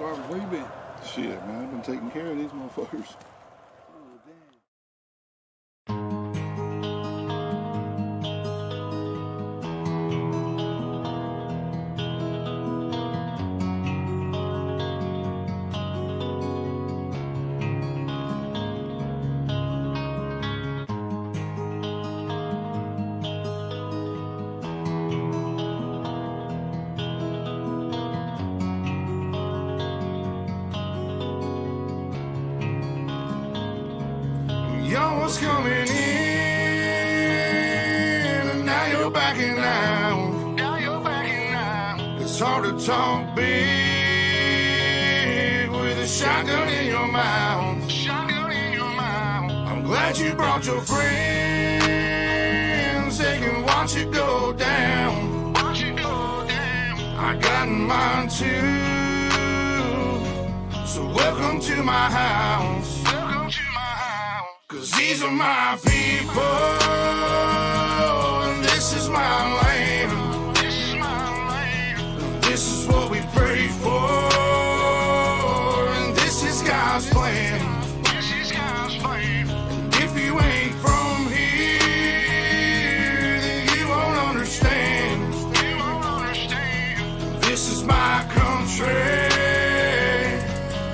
Barbara, where you been? Shit, man, I've been taking care of these motherfuckers. Oh, damn. Y'all was coming in, and now you're backing out. Now you're backing out. It's hard to talk big with a shotgun in your mouth. Shotgun in your mouth. I'm glad you brought your friends. They can watch it go down. Watch it go down. I got mine too. So welcome to my house. Welcome to my house. 'Cause these are my people, and this is my land. This is my land. This is what we pray for, and this is God's plan. This is God's plan. And if you ain't from here, then you won't understand. You won't understand. This is my country,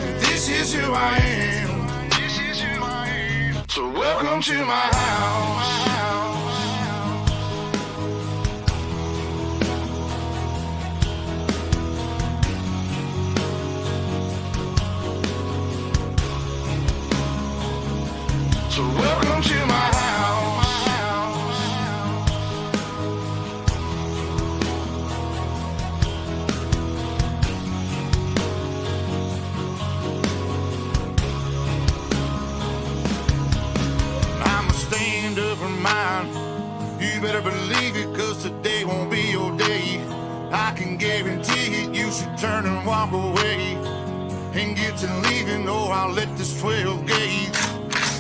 and this is who I am. So welcome to my house. So welcome to my house. Mine. You better believe it, 'cause today won't be your day. I can guarantee it, you should turn and walk away and get to leaving, or I'll let this 12 gauge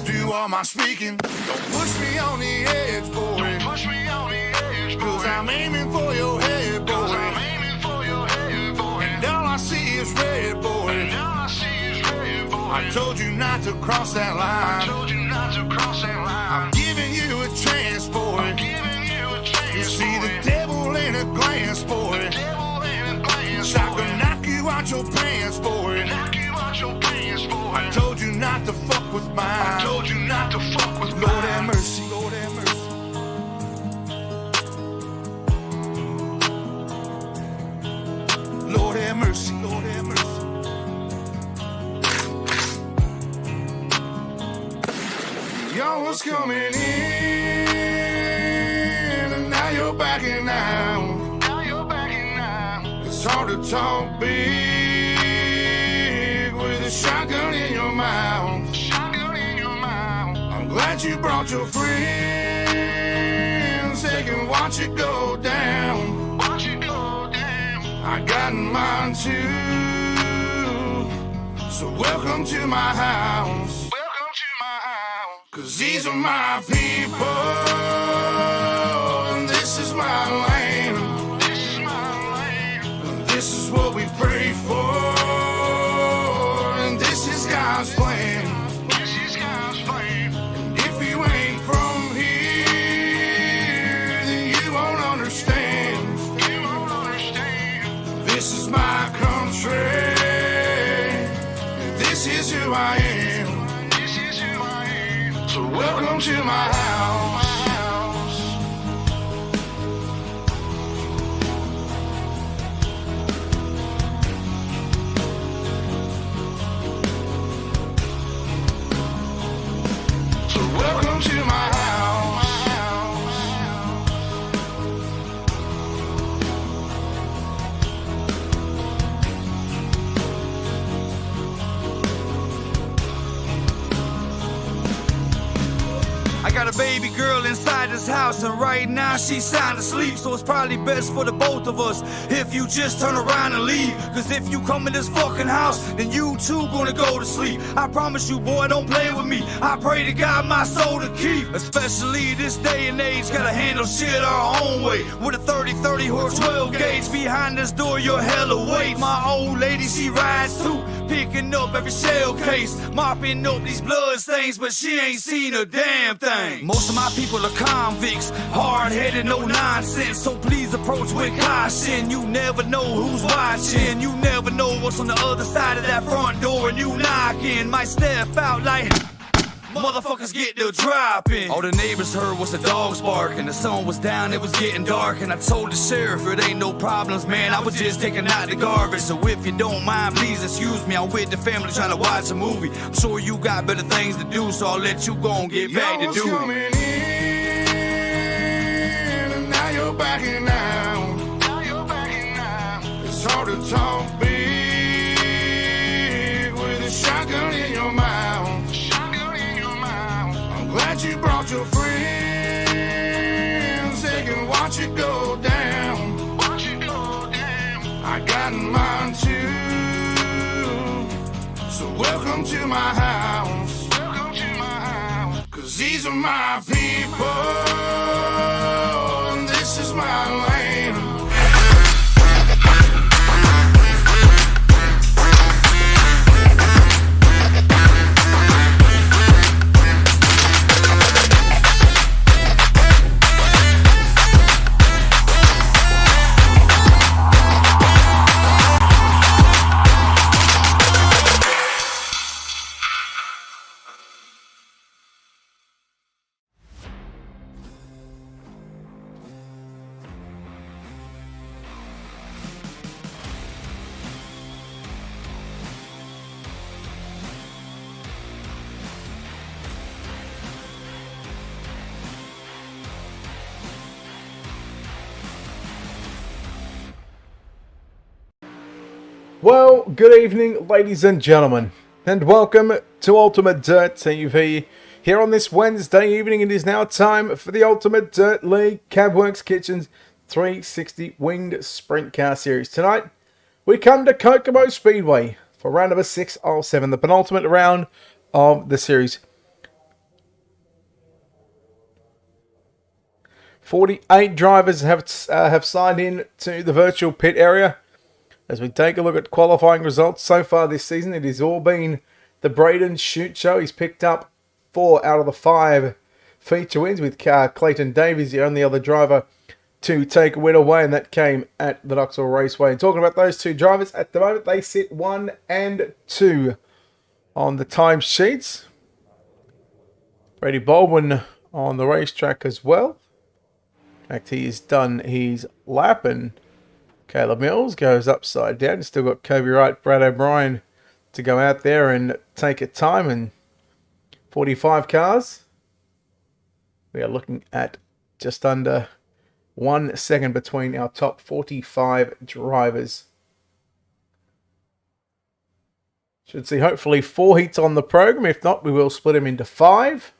do all my speaking. Don't push me on the edge, boy. Don't push me on the edge, boy. 'Cause I'm aiming for your head, boy. 'Cause I'm aiming for your head, boy. And all I see is red, boy. And all I see is red, boy. I told you not to cross that line. I told you not to cross that line. I'm giving you a chance, boy. I'm giving you a chance. You see the devil in a glance, boy. The devil in a glance, I can knock you out your pants, boy. Knock you out your pants, boy. I told you not to fuck with mine. I told you not to fuck with mine. Lord have mercy, Lord have mercy. Lord have mercy, Lord have mercy. Y'all was coming in, and now you're backing out. Now you're backing out. It's hard to talk big with a shotgun in your mouth. Shotgun in your mouth. I'm glad you brought your friends. They can watch it go down. Watch it go down. I got mine too. So welcome to my house. 'Cause these are my people, and this is my land. This is my land. And this is what we pray for, and this is God's plan. This is God's plan. And if you ain't from here, then you won't understand. You won't understand. This is my country, and this is who I am. So welcome to my house. So welcome to my house. I got a baby girl inside this house, and right now she's sound asleep. So it's probably best for the both of us if you just turn around and leave. Cause if you come in this fucking house, then you too gonna go to sleep. I promise you, boy, don't play with me. I pray to God my soul to keep. Especially this day and age, gotta handle shit our own way. With a 30-30 horse 12 gauge behind this door, you're hella weight. My old lady, she rides too, picking up every shell case, mopping up these blood stains, but she ain't seen a damn thing. Most of my people are convicts, hard-headed, no nonsense. So please approach with caution. You never know who's watching. You never know what's on the other side of that front door, and you knocking. Might step out like motherfuckers get the dropping. All the neighbors heard was the dogs barking. The sun was down, it was getting dark, and I told the sheriff it ain't no problems, man. I was just taking out the garbage. So if you don't mind, please excuse me. I'm with the family trying to watch a movie. I'm sure you got better things to do, so I'll let you go and get back to doing. Coming in, and now you're backing out. It's hard to talk big with a shotgun in your mouth. Glad you brought your friends, they can watch it go down. I got mine too, so welcome to my house. Cause these are my people, and this is my land. Well, good evening, ladies and gentlemen, and welcome to Ultimate Dirt TV. Here on this Wednesday evening, it is now time for the Ultimate Dirt League Cabworx Kitchens 360 Winged Sprint Car Series. Tonight, we come to Kokomo Speedway for round number 6 of 7, the penultimate round of the series. 48 drivers have signed in to the virtual pit area. As we take a look at qualifying results so far this season, it has all been the Braden Shoot Show. He's picked up 4 out of the 5 feature wins, with Clayton Davies the only other driver to take a win away, and that came at the Knoxville Raceway. And talking about those two drivers, at the moment they sit 1 and 2 on the time sheets. Brady Baldwin on the racetrack as well. In fact, he has done his lap, and Caleb Mills goes upside down. Still got Kobe Wright, Brad O'Brien to go out there and take a time. And 45 cars. We are looking at just under 1 second between our top 45 drivers. Should see hopefully 4 heats on the program. If not, we will split them into 5.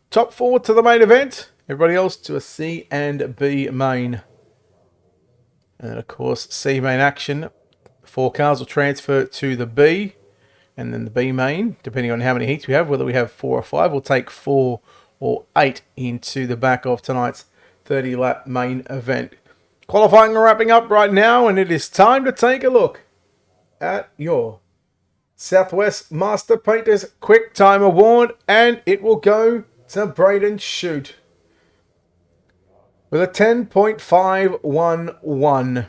Top 4 to the main event. Everybody else to a C and B main. And then, of course, C main action. 4 cars will transfer to the B, and then the B main, depending on how many heats we have, whether we have 4 or 5, we'll take 4 or 8 into the back of tonight's 30-lap main event. Qualifying are wrapping up right now, and it is time to take a look at your Southwest Master Painters Quick Time Award, and it will go to Braden Shoot with a 10.511.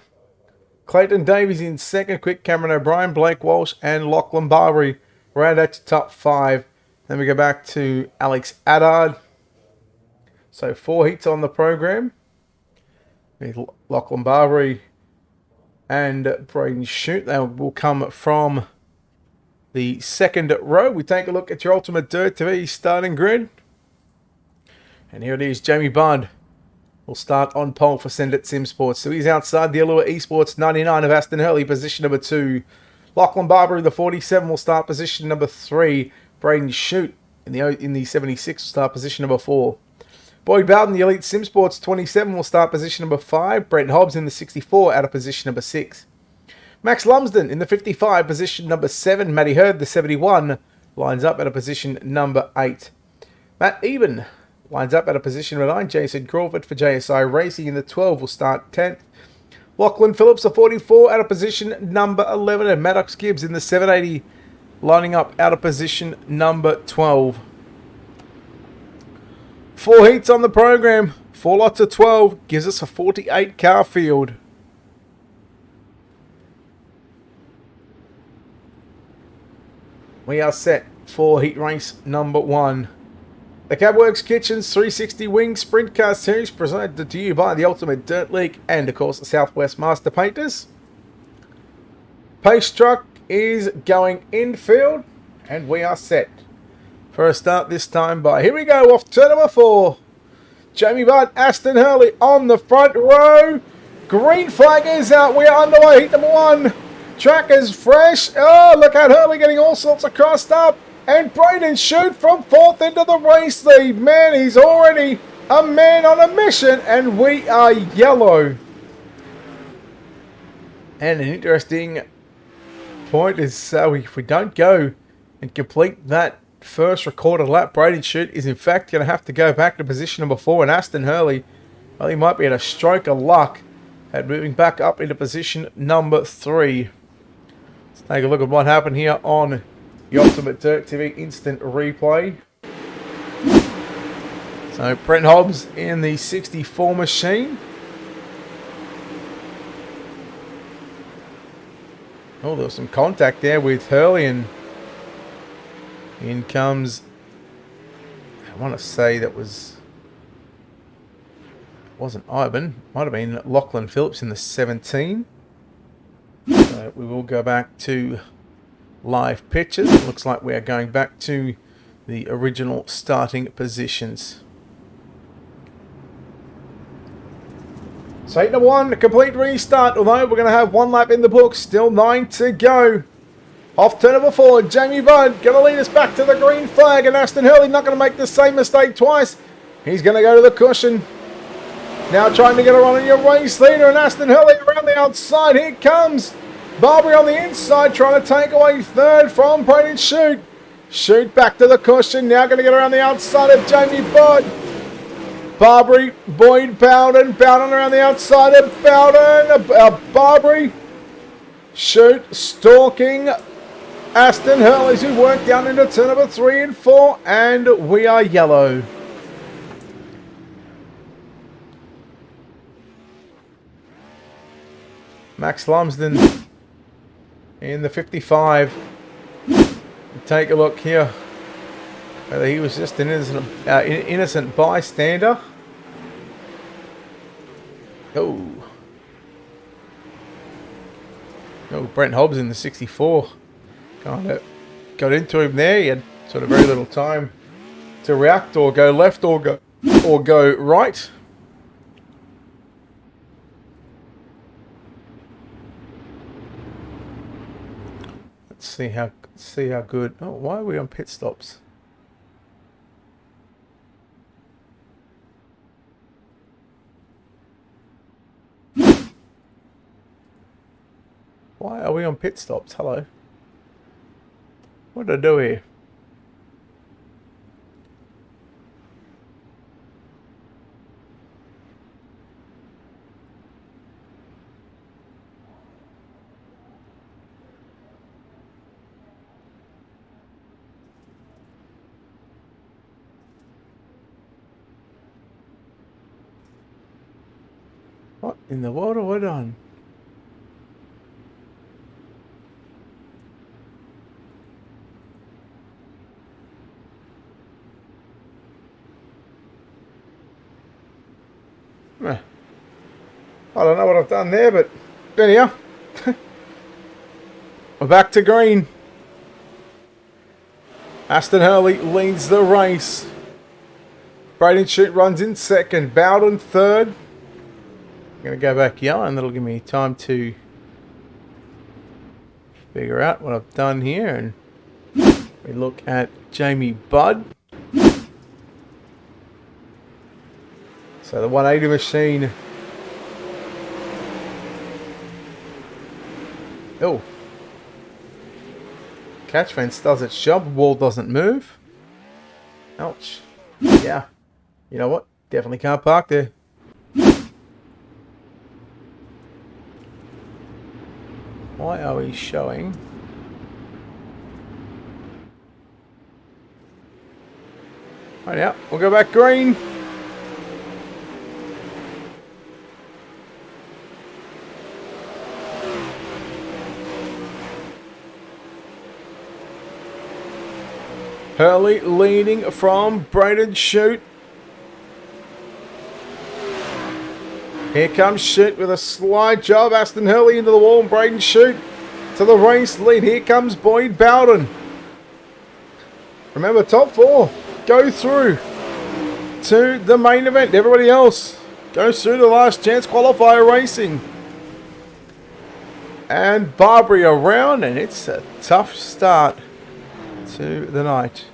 Clayton Davies in second, quick Cameron O'Brien, Blake Walsh and Lachlan Barbary round out to top 5. Then we go back to Alex Addard. So 4 heats on the program with Lachlan Barbary and Braden Shoot. They will come from the second row. We take a look at your Ultimate Dirt TV starting grid. And here it is, Jamie Budd will start on pole for Send It Sim Sports. So he's outside the Allure Esports 99 of Aston Hurley, position number 2. Lachlan Barbary, the 47, will start position number 3. Braden Shoot in the 76 will start position number 4. Boyd Bowden, the Elite Sim Sports 27, will start position number 5. Brent Hobbs in the 64 out of position number 6. Max Lumsden in the 55, position number 7. Matty Hurd, the 71, lines up at a position number 8. Matt Eben lines up at a position number 9. Jason Crawford for JSI Racing in the 12 will start 10th. Lachlan Phillips, the 44, out of position number 11. And Maddox Gibbs in the 780, lining up out of position number 12. 4 heats on the program. 4 lots of 12 gives us a 48 car field. We are set for heat race number 1. The Cabworx Kitchens 360 Wing Sprint Car Series presented to you by the Ultimate Dirt League and, of course, the Southwest Master Painters. Pace truck is going infield, and we are set for a start this time by, here we go, off turn number 4. Jamie Budd, Aston Hurley on the front row. Green flag is out. We are underway. Heat number 1. Track is fresh. Oh, look at Hurley getting all sorts of crossed up. And Braden Shute from 4th into the race lead. Man, he's already a man on a mission. And we are yellow. And an interesting point is if we don't go and complete that first recorded lap, Braden Shute is in fact going to have to go back to position number 4. And Aston Hurley, well, he might be at a stroke of luck at moving back up into position number 3. Let's take a look at what happened here on the Ultimate Dirt TV instant replay. So Brent Hobbs in the 64 machine. Oh, there was some contact there with Hurley, and in comes, I want to say that wasn't Ivan, might have been Lachlan Phillips in the 17. So we will go back to live pictures. It looks like we are going back to the original starting positions. So heat number 1, a complete restart, although we're going to have 1 lap in the books, still 9 to go. Off turn number 4, Jamie Budd going to lead us back to the green flag, and Aston Hurley not going to make the same mistake twice. He's going to go to the cushion. Now trying to get a run on your race leader, and Aston Hurley around the outside. Here comes Barbary on the inside, trying to take away 3rd from Braden Shute. Shute back to the cushion, now going to get around the outside of Jamie Budd. Barbary, Boyd, Bowden around the outside of Bowden. Barbary, Shute stalking Aston Hurley, who worked down into turn number 3 and 4, and we are yellow. Max Lumsden in the 55. Take a look here. Whether he was just an innocent bystander. Oh, Brent Hobbs in the 64. Kind of got into him there. He had sort of very little time to react or go left or go right. Let's see how good. Oh, why are we on pit stops? Why are we on pit stops? Hello. What did I do here? What in the world have I done? I don't know what I've done there, but anyhow, we're back to green. Aston Hurley leads the race. Braden Shute runs in 2nd. Bowden 3rd. I'm going to go back yellow, and that'll give me time to figure out what I've done here. And we look at Jamie Budd. So the 180 machine. Oh. Catch fence does its job. Wall doesn't move. Ouch. Yeah. You know what? Definitely can't park there. Why are we showing? Right out. We'll go back green. Hurley leading from Braden Chute. Here comes Chute with a slide job. Aston Hurley into the wall and Braden Chute to the race lead. Here comes Boyd Bowden. Remember, top 4 go through to the main event. Everybody else goes through the last chance qualifier racing. And Barbary around, and it's a tough start to the night.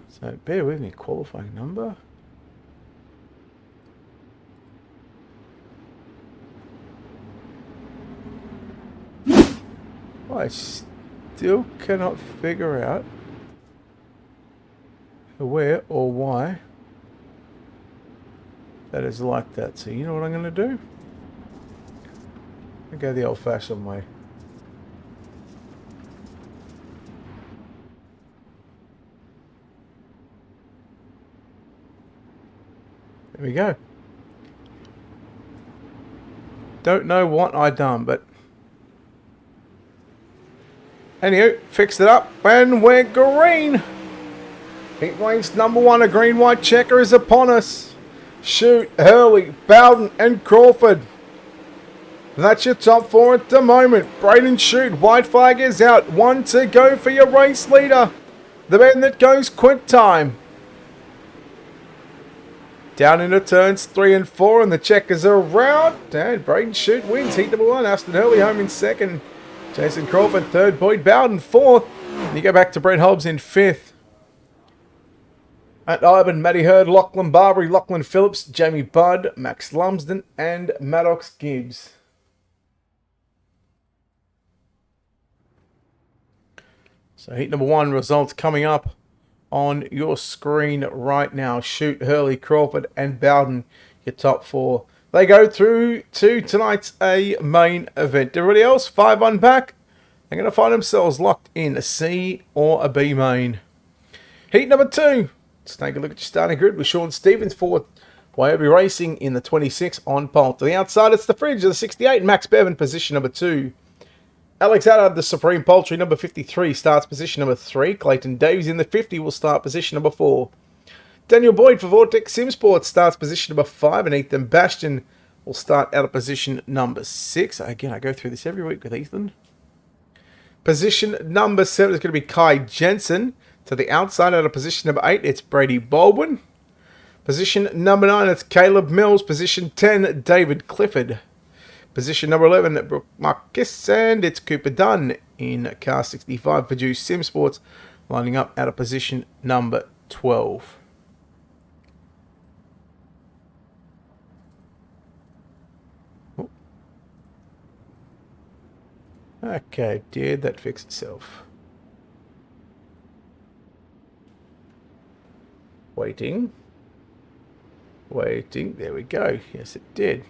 So bear with me, qualifying number. I still cannot figure out where or why that is like that. So you know what I'm going to do? I'll go the old-fashioned way. There we go. Don't know what I done, but anywho, fixed it up and we're green. Heat race number 1, a green-white checker is upon us. Chute, Hurley, Bowden and Crawford. That's your top 4 at the moment. Braden Chute, white flag is out. 1 to go for your race leader. The man that goes quick time. Down into turns 3 and 4 and the checkers are around. And Braden Chute wins heat number 1. Aston Hurley home in 2nd. Jason Crawford 3rd. Boyd Bowden 4th. And you go back to Brett Hobbs in 5th. At Ivan, Matty Hurd, Lachlan Barbary, Lachlan Phillips, Jamie Budd, Max Lumsden and Maddox Gibbs. So heat number 1 results coming up on your screen right now. Chute, Hurley, Crawford and Bowden, your top 4. They go through to tonight's main event. Everybody else, 5 on back, they're going to find themselves locked in a C or a B main. Heat number 2. Let's take a look at your starting grid with Sean Stevens for Wyobi Racing in the 26 on pole. To the outside, it's the Fridge of the 68, Max Bevan, position number 2. Alex Adder, the Supreme Poultry, number 53, starts position number 3. Clayton Davies in the 50 will start position number 4. Daniel Boyd for Vortex Simsport starts position number 5, and Ethan Bastion will start out of position number 6. Again, I go through this every week with Ethan. Position number 7 is going to be Kai Jensen. To the outside, out of position number 8, it's Brady Baldwin. Position number 9, it's Caleb Mills. Position 10, David Clifford. Position number 11, Brooke Marcus, and it's Cooper Dunn in car 65 for Juice Sim Sports, lining up out of position number 12. Oh. Okay, did that fix itself? Waiting. There we go. Yes, it did.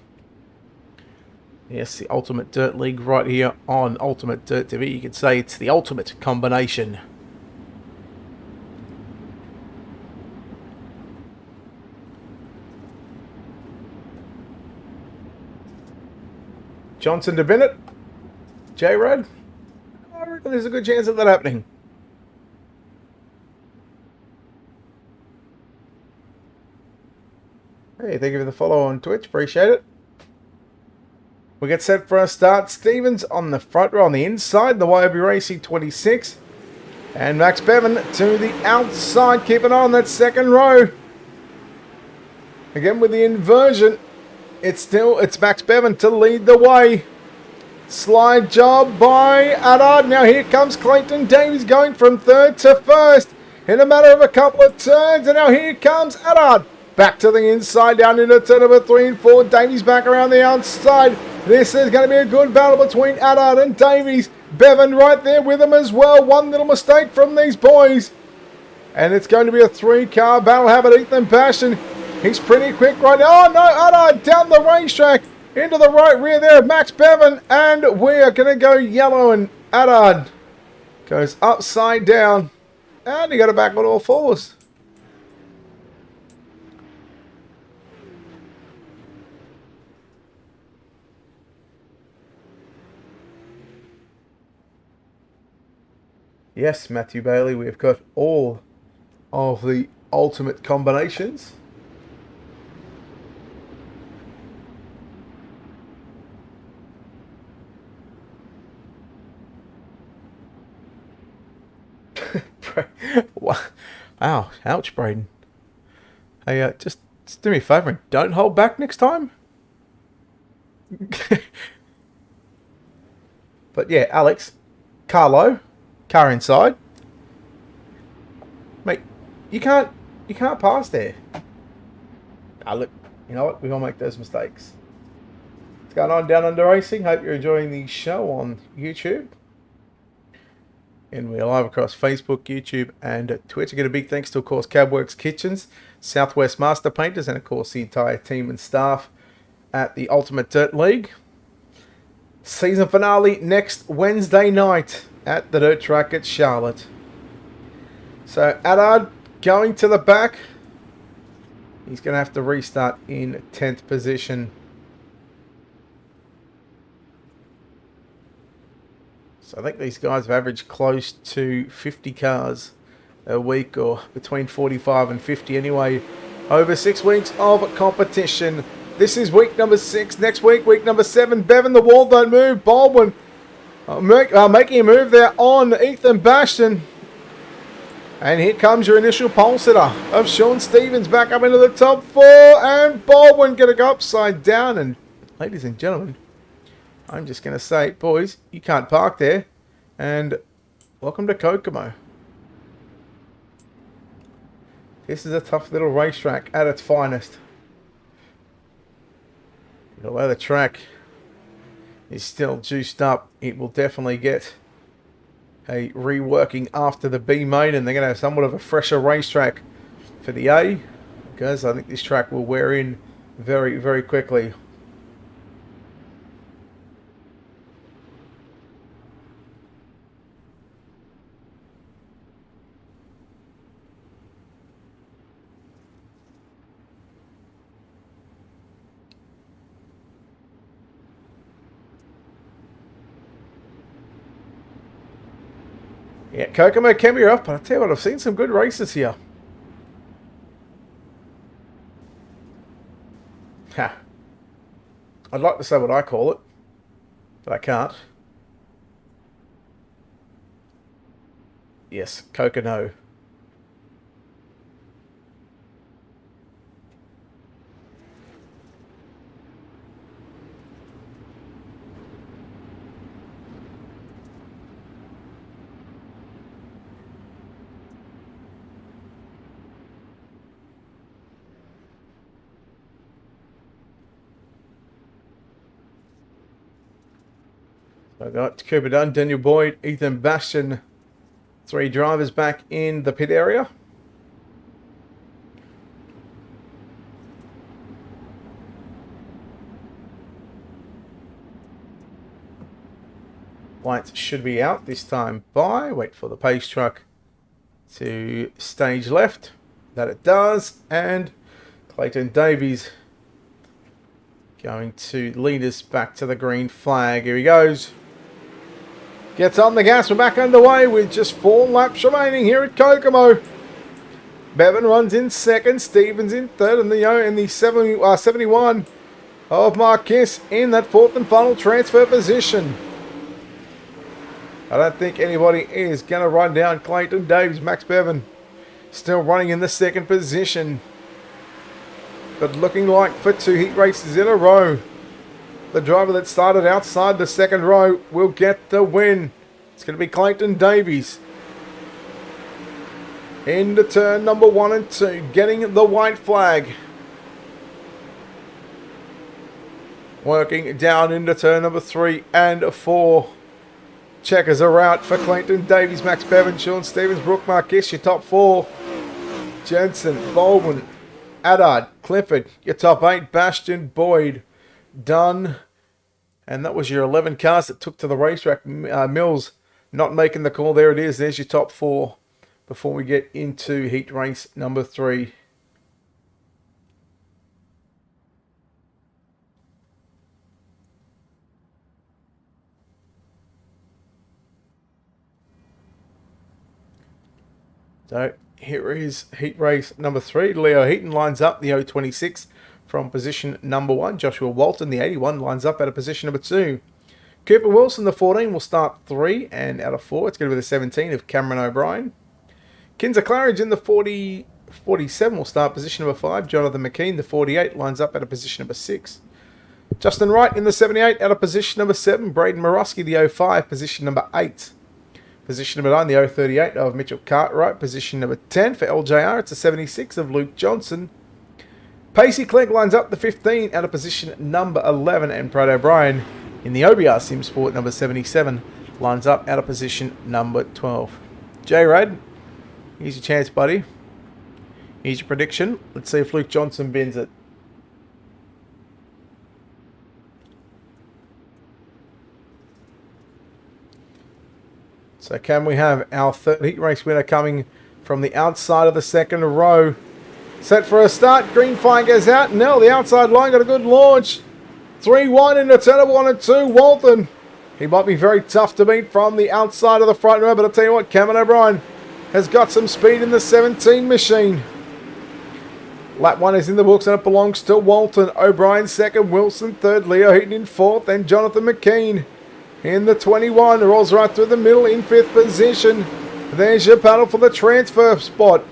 Yes, the Ultimate Dirt League right here on Ultimate Dirt TV. You could say it's the ultimate combination. Johnson to Bennett. J-Rod. I reckon there's a good chance of that happening. Hey, thank you for the follow on Twitch. Appreciate it. We get set for our start. Stevens on the front row on the inside. The Wyobi Racing 26. And Max Bevan to the outside. Keep an eye on that second row. Again with the inversion. It's Max Bevan to lead the way. Slide job by Addard. Now here comes Clayton Davies going from third to first in a matter of a couple of turns. And now here comes Addard. Back to the inside, down into turn number 3 and 4. Davies back around the outside. This is going to be a good battle between Addard and Davies. Bevan right there with him as well. One little mistake from these boys. And it's going to be a 3-car battle. How about Ethan Bastion? He's pretty quick right now. Oh no, Addard down the racetrack. Into the right rear there of Max Bevan. And we are going to go yellow. And Addard goes upside down. And he got it back on all fours. Yes, Matthew Bailey, we've got all of the ultimate combinations. Wow, ouch, Braden. Hey, just do me a favour and don't hold back next time. But yeah, Alex, Carlo. Car inside. Mate, you can't pass there. Ah, look, you know what? We all make those mistakes. What's going on down under racing? Hope you're enjoying the show on YouTube. And we're live across Facebook, YouTube, and Twitch. Again, a big thanks to, of course, Cabworx Kitchens, Southwest Master Painters, and, of course, the entire team and staff at the Ultimate Dirt League. Season finale next Wednesday night at the dirt track at Charlotte. So Addard going to the back. He's going to have to restart in 10th position. So I think these guys have averaged close to 50 cars a week, or between 45 and 50 anyway, over 6 weeks of competition. This is week number 6. Next week, week number 7. Bevan, the wall don't move. Baldwin making a move there on Ethan Bastion. And here comes your initial pole sitter of Sean Stevens back up into the top 4. And Baldwin going to go upside down. And ladies and gentlemen, I'm just going to say, boys, you can't park there. And welcome to Kokomo. This is a tough little racetrack at its finest. Although the track is still juiced up, it will definitely get a reworking after the B main, and they're going to have somewhat of a fresher racetrack for the A, because I think this track will wear in very, very quickly. Yeah, Kokomo can be rough, but I tell you what, I've seen some good races here. Ha. I'd like to say what I call it, but I can't. Yes, Kokomo. I got Cooper Dunn, Daniel Boyd, Ethan Bastion, 3 drivers back in the pit area. Lights should be out this time by, wait for the pace truck to stage left. That it does. And Clayton Davies going to lead us back to the green flag. Here he goes. Gets on the gas. We're back underway with just 4 laps remaining here at Kokomo. Bevan runs in second. Stevens in third. And the 71 of Marquez in that 4th and final transfer position. I don't think anybody is going to run down Clayton Davies. Max Bevan still running in the 2nd position. But looking like for 2 heat races in a row, the driver that started outside the second row will get the win. It's going to be Clayton Davies. Into turn number 1 and 2, getting the white flag. Working down into turn number 3 and 4. Checkers are out for Clayton Davies, Max Bevan, Sean Stevens, Brooke Marquis, your top 4. Jensen, Baldwin, Addard, Clifford, your top 8. Bastion, Boyd, Dunn. And that was your 11 cars that took to the racetrack. Mills not making the call. There it is. There's your top 4 before we get into heat race number 3. So here is heat race number 3. Leo Heaton lines up the 026 from position number 1. Joshua Walton, the 81, lines up out of position number 2. Cooper Wilson, the 14, will start 3, and out of 4, it's going to be the 17 of Cameron O'Brien. Kinzer Claridge in the 47 will start position number 5. Jonathan McKean, the 48, lines up out of position number 6. Justin Wright in the 78 out of position number 7. Braden Morosky, the 05, position number 8. Position number 9, the 038 of Mitchell Cartwright. Position number 10 for LJR, it's a 76 of Luke Johnson. Pacey Clegg lines up the 15 out of position number 11. And Brad O'Brien in the OBR Sim Sport number 77 lines up out of position number 12. J-Rad, here's your chance, buddy. Here's your prediction. Let's see if Luke Johnson bins it. So can we have our third heat race winner coming from the outside of the second row? Set for a start. Green flag goes out. Nell, the outside line, got a good launch. 3-1 into turn 1 and 2. Walton. He might be very tough to beat from the outside of the front row, but I'll tell you what, Cameron O'Brien has got some speed in the 17 machine. Lap 1 is in the books and it belongs to Walton. O'Brien second, Wilson third, Leo Heaton in fourth, and Jonathan McKean in the 21. Rolls right through the middle in 5th position. There's your battle for the transfer spot.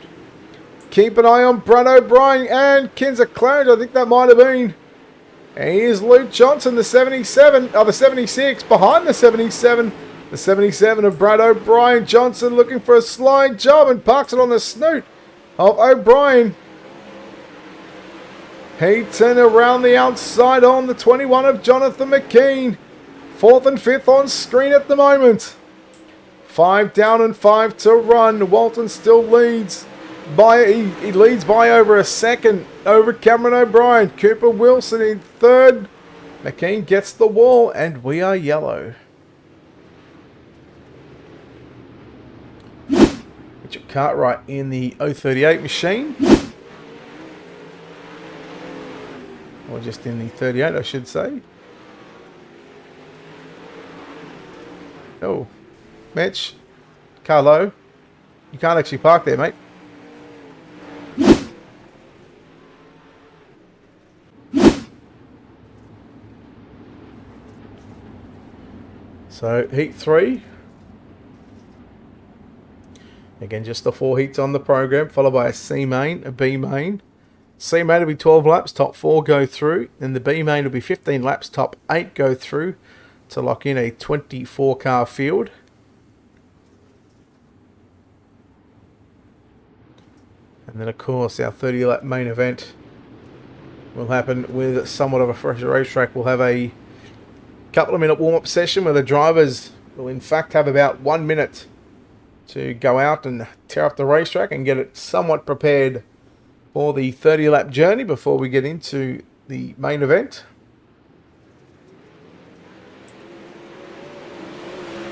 Keep an eye on Brad O'Brien and Kinzer Clarence. I think that might have been. And here's Luke Johnson, the 77, the 76, behind the 77. The 77 of Brad O'Brien. Johnson looking for a slide job and parks it on the snoot of O'Brien. Heaton around the outside on the 21 of Jonathan McKean. 4th and 5th on screen at the moment. 5 down and 5 to run. Walton still leads by he leads by over a second over Cameron O'Brien. Cooper Wilson in 3rd. McKean gets the wall and we are yellow. Richard Cartwright in the 038 machine. Or just in the 38, I should say. Oh, Mitch, Carlo, you can't actually park there, mate. So, heat 3. Again, just the 4 heats on the program, followed by a C main, a B main. C main will be 12 laps, top 4 go through. Then the B main will be 15 laps, top 8 go through to lock in a 24 car field. And then, of course, our 30 lap main event will happen with somewhat of a fresh racetrack. We'll have a couple of minute warm-up session where the drivers will in fact have about 1 minute to go out and tear up the racetrack and get it somewhat prepared for the 30 lap journey before we get into the main event.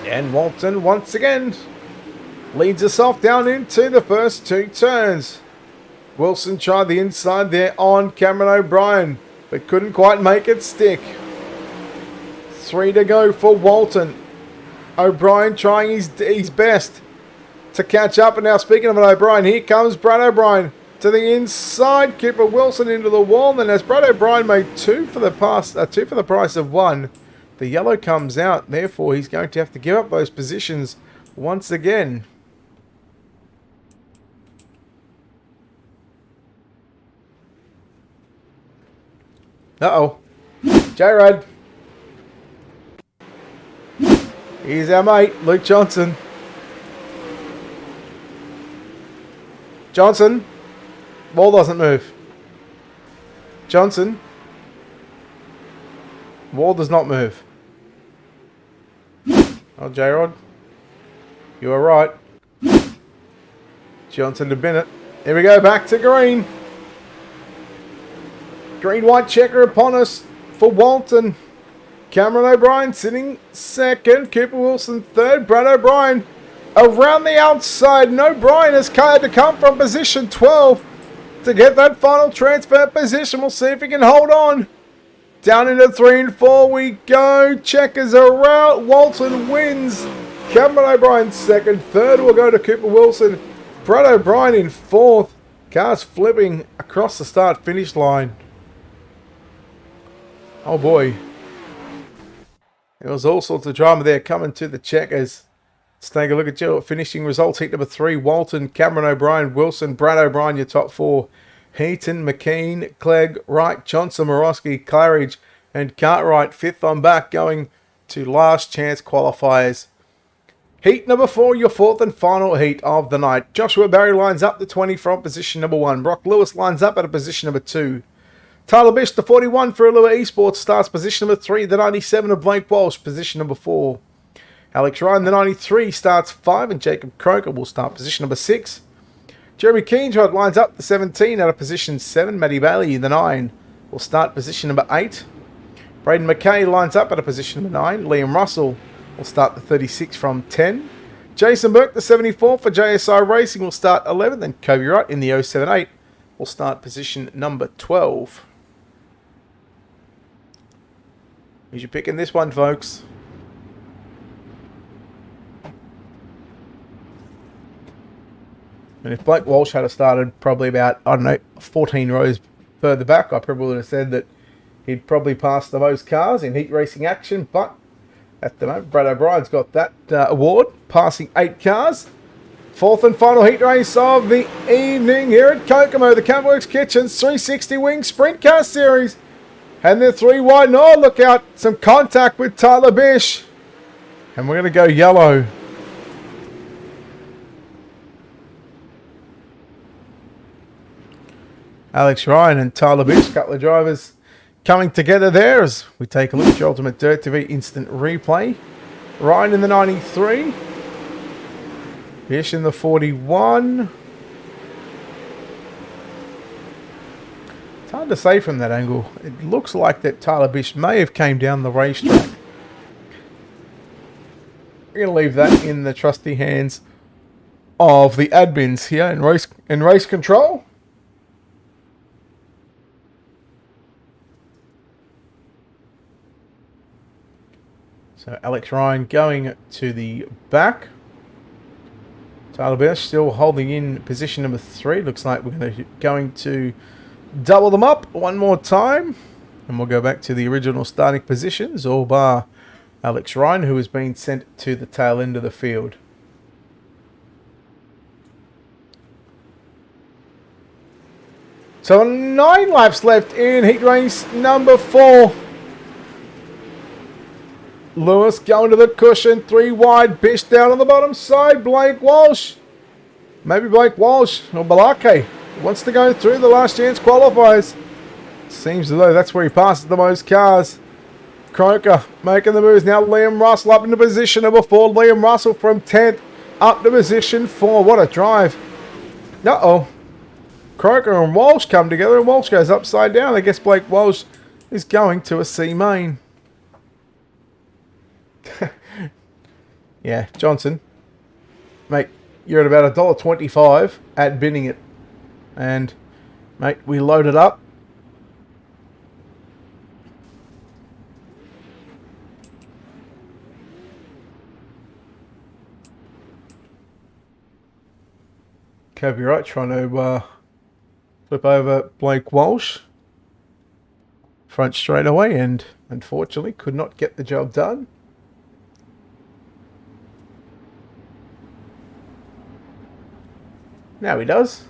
And Walton once again leads us off down into the first 2 turns. Wilson tried the inside there on Cameron O'Brien, but couldn't quite make it stick. 3 to go for Walton. O'Brien trying his best to catch up. And now, speaking of O'Brien, here comes Brad O'Brien to the inside. Cooper Wilson into the wall. And as Brad O'Brien made 2 for the price of 1, the yellow comes out. Therefore, he's going to have to give up those positions once again. Uh-oh. J-Rod. Here's our mate, Luke Johnson. Johnson. Wall doesn't move. Johnson. Wall does not move. Oh, J-Rod. You are right. Johnson to Bennett. Here we go, back to green. Green-white checker upon us for Walton. Cameron O'Brien sitting second. Cooper Wilson third. Brad O'Brien around the outside. And O'Brien has had to come from position 12 to get that final transfer position. We'll see if he can hold on. Down into 3 and 4 we go. Checkers are out. Walton wins. Cameron O'Brien second. Third will go to Cooper Wilson. Brad O'Brien in fourth. Cars flipping across the start-finish line. Oh boy. There was all sorts of drama there coming to the checkers. Let's take a look at your finishing results. Heat number 3, Walton, Cameron O'Brien, Wilson, Brad O'Brien, your top 4. Heaton, McKean, Clegg, Wright, Johnson, Morosky, Claridge, and Cartwright. 5th on back, going to last chance qualifiers. Heat number 4, your 4th and final heat of the night. Joshua Barry lines up the 20 from position number 1. Brock Lewis lines up at a position number 2. Tyler Bish, the 41 for Allure Esports, starts position number 3. The 97 of Blake Walsh, position number 4. Alex Ryan, the 93, starts 5. And Jacob Croker will start position number 6. Jeremy Keenrod lines up the 17 out of position 7. Matty Bailey, the 9, will start position number 8. Braden McKay lines up at a position number 9. Liam Russell will start the 36 from 10. Jason Burke, the 74 for JSI Racing, will start 11th. And Kobe Wright in the 078 will start position number 12. Who's your pick in this one, folks? And if Blake Walsh had started probably about, I don't know, 14 rows further back, I probably would have said that he'd probably pass the most cars in heat racing action. But at the moment, Brad O'Brien's got that award, passing 8 cars. 4th and final heat race of the evening here at Kokomo, the Cabworx Kitchens 360 Wing Sprint Car Series. And they're 3 wide. No, look out. Some contact with Tyler Bish. And we're going to go yellow. Alex Ryan and Tyler Bish, a couple of drivers coming together there as we take a look at your UltimateDirtTV instant replay. Ryan in the 93. Bish in the 41. It's hard to say from that angle. It looks like that Tyler Bish may have came down the racetrack. We're going to leave that in the trusty hands of the admins here in race control. So Alex Ryan going to the back. Tyler Bish still holding in position number 3. Looks like we're going to double them up one more time. And we'll go back to the original starting positions, all bar Alex Ryan, who has been sent to the tail end of the field. So 9 laps left in heat race number 4. Lewis going to the cushion, 3 wide. Bish down on the bottom side. Blake Walsh. Maybe Blake Walsh or Balake wants to go through the last chance qualifiers. Seems as though that's where he passes the most cars. Croker making the moves now. Liam Russell up into position number 4. Liam Russell from 10th up to position 4. What a drive. Uh-oh. Croker and Walsh come together and Walsh goes upside down. I guess Blake Walsh is going to a C main. Yeah, Johnson. Mate, you're at about $1.25 at bidding it. And, mate, we load it up. Kobe Wright trying to flip over Blake Walsh. Front straight away and unfortunately could not get the job done. Now he does.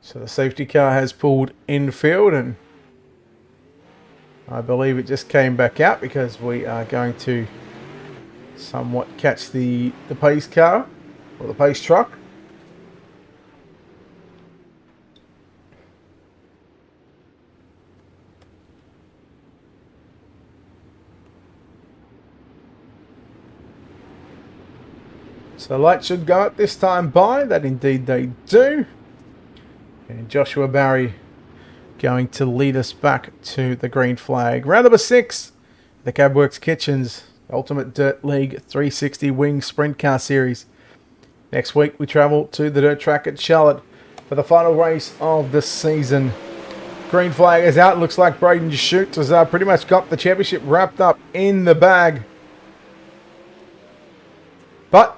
So the safety car has pulled infield, and I believe it just came back out because we are going to somewhat catch the pace car, or the pace truck. So lights should go at this time by. That indeed they do. And Joshua Barry going to lead us back to the green flag. Round number 6, the Cabworx Kitchens Ultimate Dirt League 360 Wing Sprint Car Series. Next week we travel to the dirt track at Charlotte for the final race of the season. Green flag is out. Looks like Braden Shoots has pretty much got the championship wrapped up in the bag. But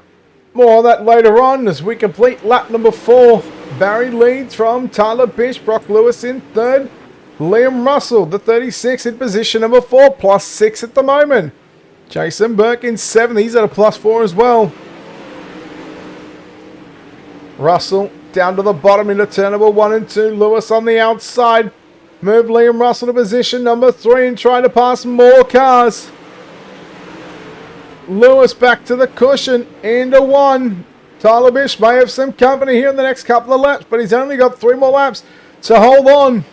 more on that later on as we complete lap number 4. Barry leads from Tyler Bish, Brock Lewis in 3rd. Liam Russell, the 36, in position number 4, plus 6 at the moment. Jason Burke in 7th, he's at a plus 4 as well. Russell down to the bottom into turn number 1 and 2. Lewis on the outside. Move Liam Russell to position number 3 and trying to pass more cars. Lewis back to the cushion into 1. Tyler Bish may have some company here in the next couple of laps, but he's only got 3 more laps to hold on.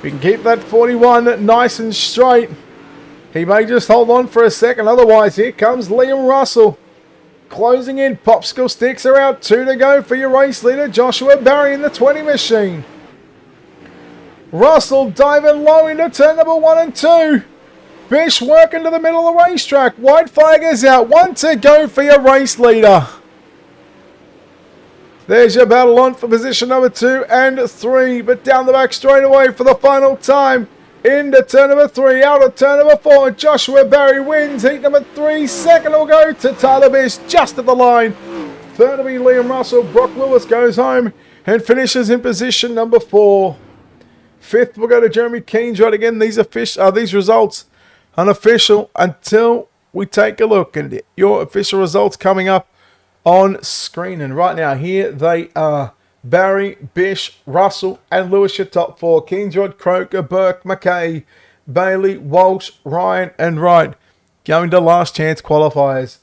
We can keep that 41 nice and straight. He may just hold on for a second, otherwise here comes Liam Russell. Closing in, popsicle sticks are out, 2 to go for your race leader, Joshua Barry in the 20 machine. Russell diving low into turn number 1 and 2. Bish working to the middle of the racetrack. White flag is out. 1 to go for your race leader. There's your battle on for position number 2 and 3. But down the back straight away for the final time. Into turn number 3. Out of turn number 4. Joshua Barry wins. Heat number 3. Second will go to Tyler Bish just at the line. Third will be Liam Russell. Brock Lewis goes home and finishes in position number 4. Fifth will go to Jeremy Keensrod. Again, these results unofficial until we take a look, and your official results coming up on screen. And right now here they are: Barry, Bish, Russell and Lewis, your top 4. Keensrod, Croker, Burke, McKay, Bailey, Walsh, Ryan and Wright going to last chance qualifiers.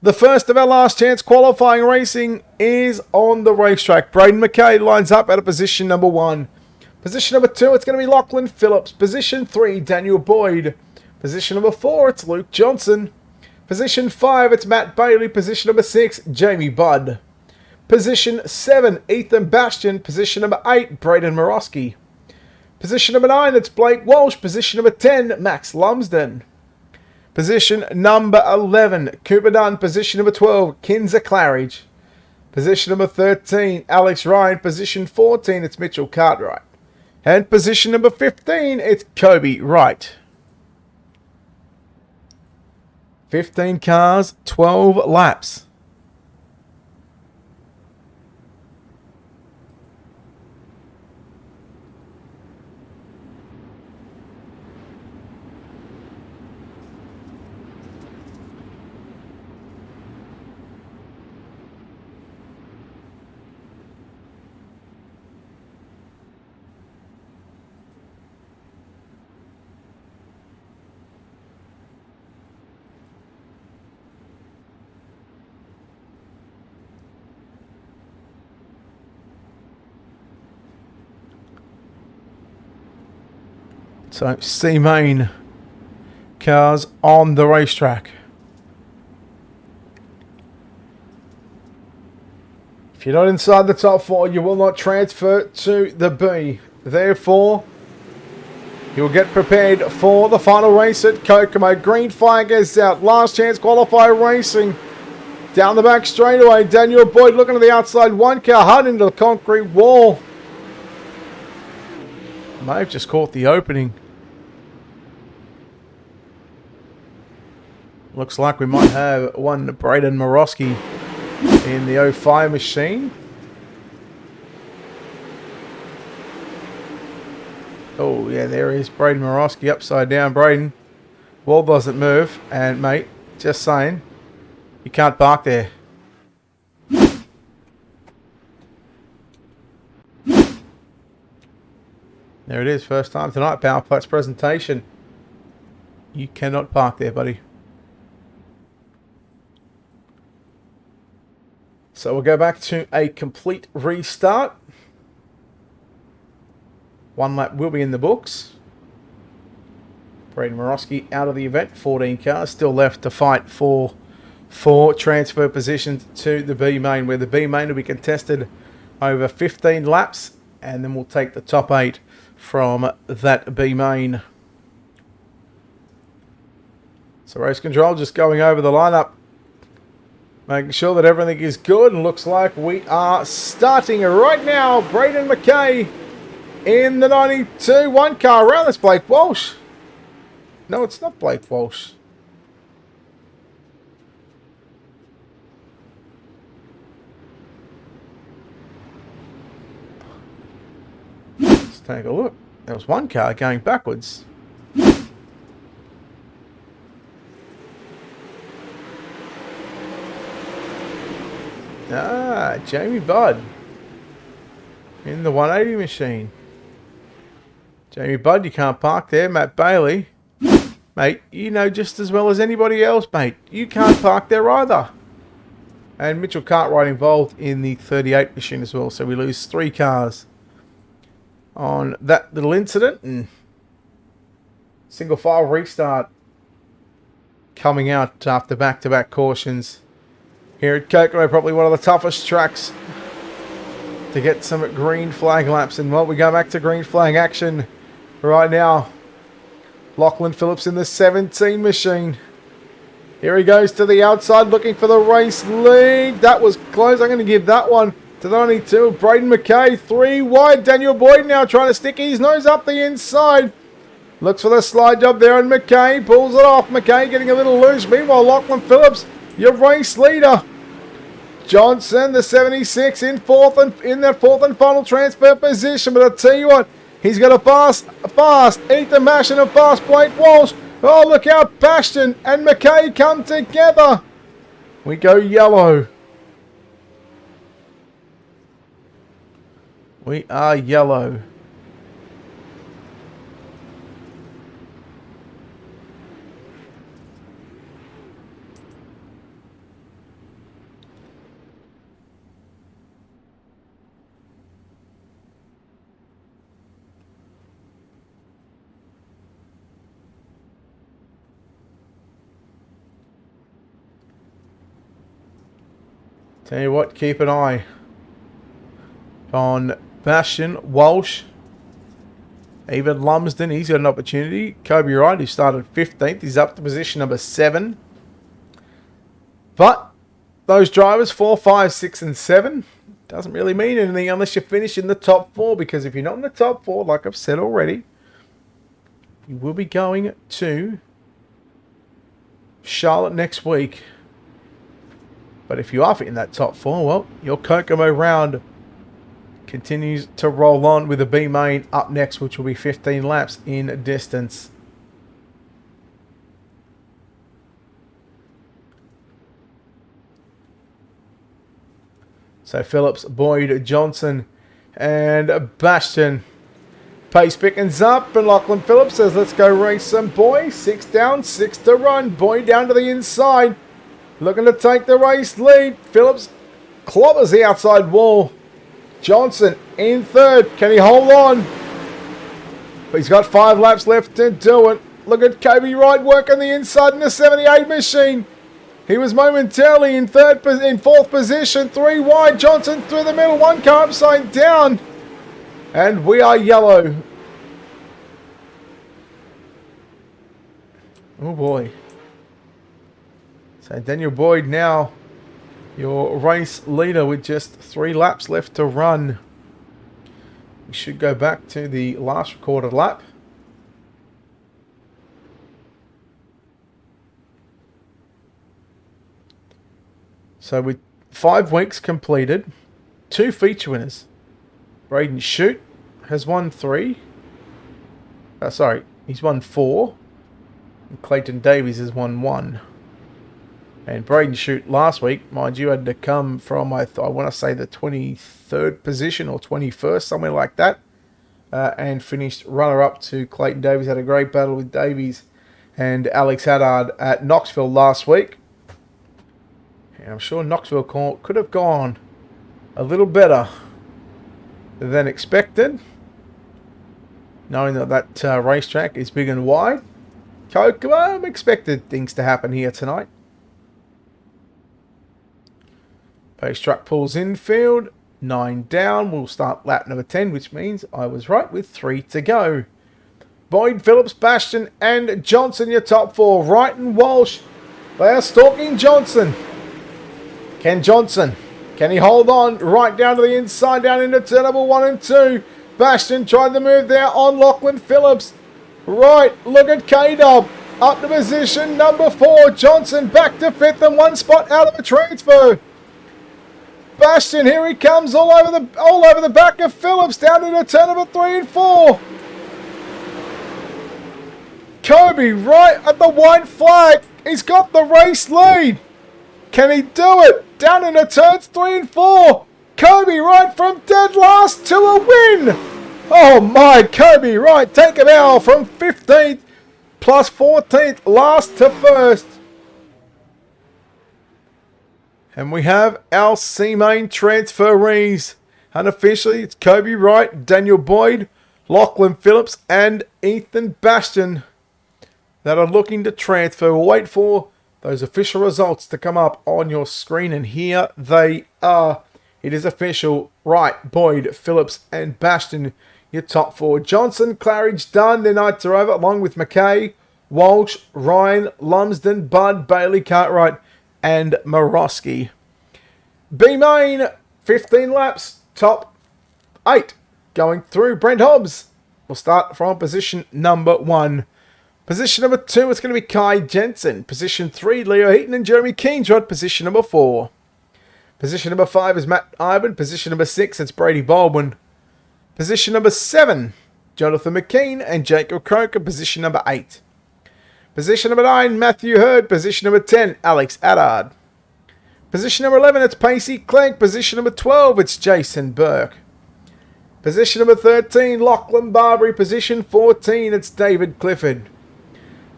The first of our last chance qualifying racing is on the racetrack. Braden McKay lines up at a position number 1. Position number 2, it's going to be Lachlan Phillips. Position 3, Daniel Boyd. Position number 4, it's Luke Johnson. Position 5, it's Matt Bailey. Position number 6, Jamie Budd. Position 7, Ethan Bastian. Position number 8, Braden Morosky. Position number 9, it's Blake Walsh. Position number 10, Max Lumsden. Position number 11, Cooper Dunn. Position number 12, Kinza Claridge. Position number 13, Alex Ryan. Position 14, it's Mitchell Cartwright. And position number 15, it's Kobe Wright. 15 cars, 12 laps. So, C-Main cars on the racetrack. If you're not inside the top 4, you will not transfer to the B. Therefore, you'll get prepared for the final race at Kokomo. Green flag is out. Last chance qualifier racing. Down the back straightaway, Daniel Boyd looking to the outside. 1 car hard into the concrete wall. May have just caught the opening. Looks like we might have one Braden Morosky in the 05 machine. Oh, yeah, there is Braden Morosky upside down. Braden, wall doesn't move. And, mate, just saying, you can't park there. There it is, first time tonight, Powerplat's presentation. You cannot park there, buddy. So we'll go back to a complete restart. One lap will be in the books. Braden Morosky out of the event. 14 cars still left to fight for 4 transfer positions to the B main, where the B main will be contested over 15 laps, and then we'll take the top 8 from that B main. So race control just going over the lineup, making sure that everything is good, and looks like we are starting right now. Braden McKay in the 92 one car round. That's Blake Walsh. No, it's not Blake Walsh. Let's take a look. There was one car going backwards. Ah, Jamie Budd in the 180 machine. Jamie Budd, you can't park there. Matt Bailey. Mate, you know just as well as anybody else, mate. You can't park there either. And Mitchell Cartwright involved in the 38 machine as well. So we lose 3 cars on that little incident. And single file restart coming out after back-to-back cautions. Here at Kokomo, probably one of the toughest tracks to get some green flag laps. And well, we go back to green flag action right now. Lachlan Phillips in the 17 machine. Here he goes to the outside looking for the race lead. That was close. I'm going to give that one to the 92. Braden McKay, 3 wide. Daniel Boyd now trying to stick his nose up the inside. Looks for the slide job there, and McKay pulls it off. McKay getting a little loose. Meanwhile, Lachlan Phillips, your race leader. Johnson, the 76, in that fourth and final transfer position. But I tell you what, he's got a fast Ethan Mash and a fast Blake Walsh. Oh, look how Bastion and McKay come together. We go yellow. We are yellow. Tell you what, keep an eye on Bastion, Walsh, even Lumsden. He's got an opportunity. Kobe Wright, who started 15th, he's up to position number 7. But those drivers, 4, 5, 6, and 7, doesn't really mean anything unless you finish in the top 4. Because if you're not in the top 4, like I've said already, you will be going to Charlotte next week. But if you are in that top 4, well, your Kokomo round continues to roll on with the B main up next, which will be 15 laps in distance. So Phillips, Boyd, Johnson, and Bastion. Pace pickings up, and Lachlan Phillips says, let's go race some boys. 6 down, 6 to run. Boyd down to the inside, looking to take the race lead. Phillips clobbers the outside wall. Johnson in 3rd. Can he hold on? But he's got 5 laps left to do it. Look at Kobe Wright working the inside in the 78 machine. He was momentarily in 4th position. 3 wide. Johnson through the middle. 1 car upside down. And we are yellow. Oh boy. So Daniel Boyd now your race leader with just 3 laps left to run. We should go back to the last recorded lap. So with 5 weeks completed, 2 feature winners. Braden Shute has won 3. He's won 4. And Clayton Davies has won 1. And Braden Shute last week, mind you, had to come from, I want to say, the 23rd position or 21st, somewhere like that. and finished runner-up to Clayton Davies. Had a great battle with Davies and Alex Haddard at Knoxville last week. And I'm sure Knoxville could have gone a little better than expected, knowing that that racetrack is big and wide. Kokomo expected things to happen here tonight. Pace truck pulls infield, 9 down. We'll start lap number 10, which means I was right with 3 to go. Boyd, Phillips, Bastion and Johnson, your top 4. Wright and Walsh, they are stalking Johnson. Ken Johnson, can he hold on right down to the inside, down into turn number 1 and 2. Bastion tried the move there on Lachlan Phillips. Right, look at K-Dub. Up to position number 4. Johnson back to 5th and 1 spot out of a transfer. Bastion, here he comes all over the back of Phillips, down into turn number 3 and 4. Kobe right at the white flag. He's got the race lead. Can he do it? Down into turns 3 and 4. Kobe Wright from dead last to a win. Oh my, Kobe Wright take a bow from 15th plus 14th last to 1st. And we have our C-Main transferees. Unofficially, it's Kobe Wright, Daniel Boyd, Lachlan Phillips and Ethan Bastion that are looking to transfer. We'll wait for those official results to come up on your screen, and here they are. It is official. Wright, Boyd, Phillips and Bastion, your top 4. Johnson, Claridge, Dunn, their nights are over, along with McKay, Walsh, Ryan, Lumsden, Budd, Bailey, Cartwright and Morosky. B-Main, 15 laps, top 8 going through. Brent Hobbs will start from position number 1. Position number 2 is going to be Kai Jensen. Position 3, Leo Heaton and Jeremy Keenrod. Position number 4. Position number 5 is Matt Ivan. Position number 6, it's Brady Baldwin. Position number 7, Jonathan McKean and Jacob Croker. Position number 8. Position number 9, Matthew Hurd. Position number 10, Alex Haddard. Position number 11, it's Pacey Clegg. Position number 12, it's Jason Burke. Position number 13, Lachlan Barbary. Position 14, it's David Clifford.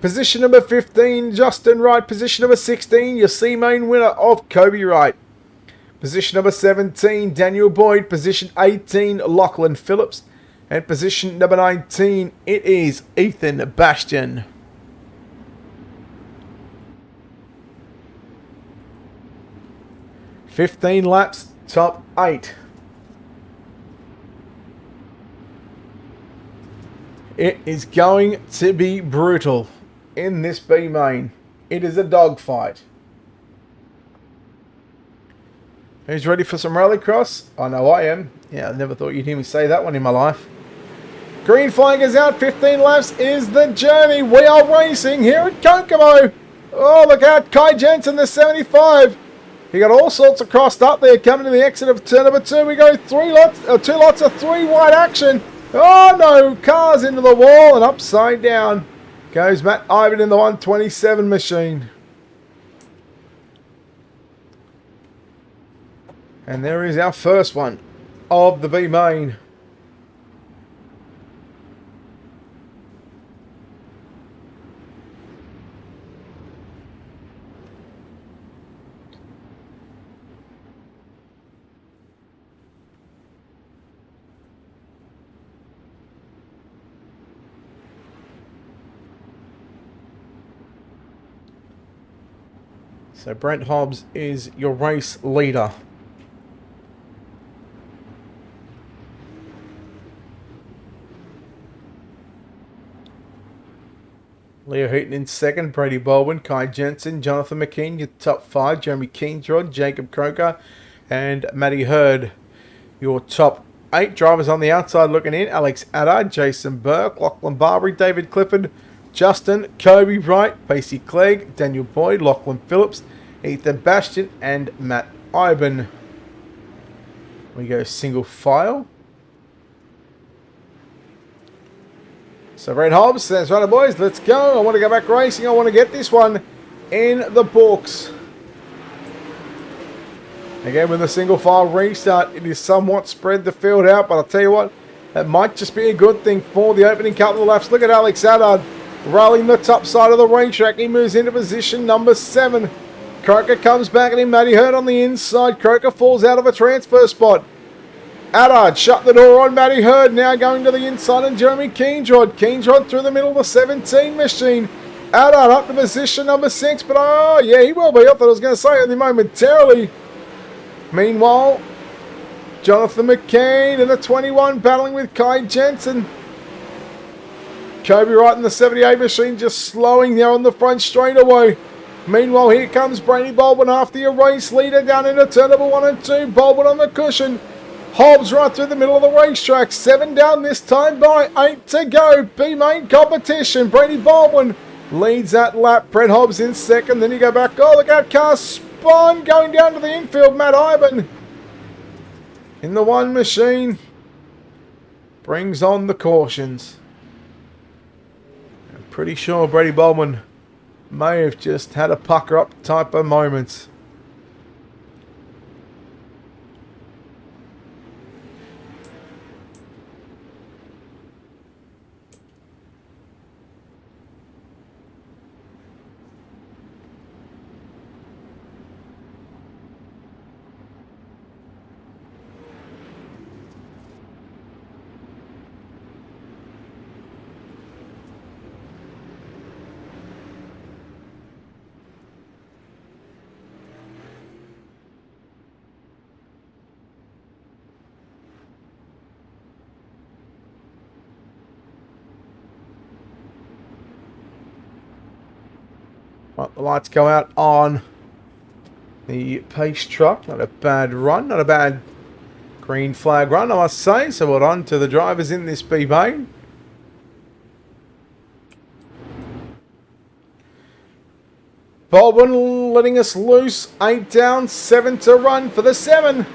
Position number 15, Justin Wright. Position number 16, your C-Main winner of Kobe Wright. Position number 17, Daniel Boyd. Position 18, Lachlan Phillips. And position number 19, it is Ethan Bastion. "15 laps, top 8. It is going to be brutal in this B-Main. It is a dogfight. Who's ready for some rallycross? I know I am. Yeah, I never thought you'd hear me say that one in my life. Green flag is out. 15 laps is the journey. We are racing here at Kokomo. Oh, look out. Kai Jensen, the 75. He got all sorts of crossed up there coming to the exit of turn number 2. We go 2 lots of 3 wide action. Oh no, cars into the wall and upside down goes Matt Ivan in the 127 machine. And there is our first one of the B-Main. So Brent Hobbs is your race leader. Leo Heaton in second, Brady Baldwin, Kai Jensen, Jonathan McKean, your top 5, Jeremy Keenrod, Jacob Croker, and Matty Hurd. Your top 8 drivers on the outside looking in: Alex Haddard, Jason Burke, Lachlan Barbary, David Clifford, Justin, Kobe Wright, Pacey Clegg, Daniel Boyd, Lachlan Phillips, Ethan Bastion, and Matt Iban. We go single file. So Brent Hobbs says, right boys, let's go. I want to go back racing. I want to get this one in the books. Again, with the single file restart, it is somewhat spread the field out, but I'll tell you what, That might just be a good thing for the opening couple of laps. Look at Alex Haddad rolling the top side of the racetrack. He moves into position number 7. Croker comes back at him. Matty Hurt on the inside. Croker falls out of a transfer spot. Haddad shut the door on Matty Hurt. Now going to the inside and Jeremy Keenrod. Keenrod through the middle of the 17 machine. Haddad up to position number 6. But oh yeah, he will be. I thought I was going to say it momentarily. Meanwhile, Jonathan McCain in the 21 battling with Kai Jensen. Kobe Wright in the 78 machine just slowing there on the front straightaway. Meanwhile, here comes Brady Baldwin after your race leader down into turn number 1 and 2. Baldwin on the cushion. Hobbs right through the middle of the racetrack. 7 down this time by 8 to go. B-main competition. Brady Baldwin leads that lap. Brett Hobbs in second. Then you go back. Oh, look at car spun going down to the infield. Matt Iben in the 1 machine brings on the cautions. I'm pretty sure Brady Baldwin may have just had a pucker up type of moment. Well, the lights go out on the pace truck. Not a bad run. Not a bad green flag run, I must say. So well done to the drivers in this B-main. Baldwin letting us loose. 8 down, 7 to run for the 7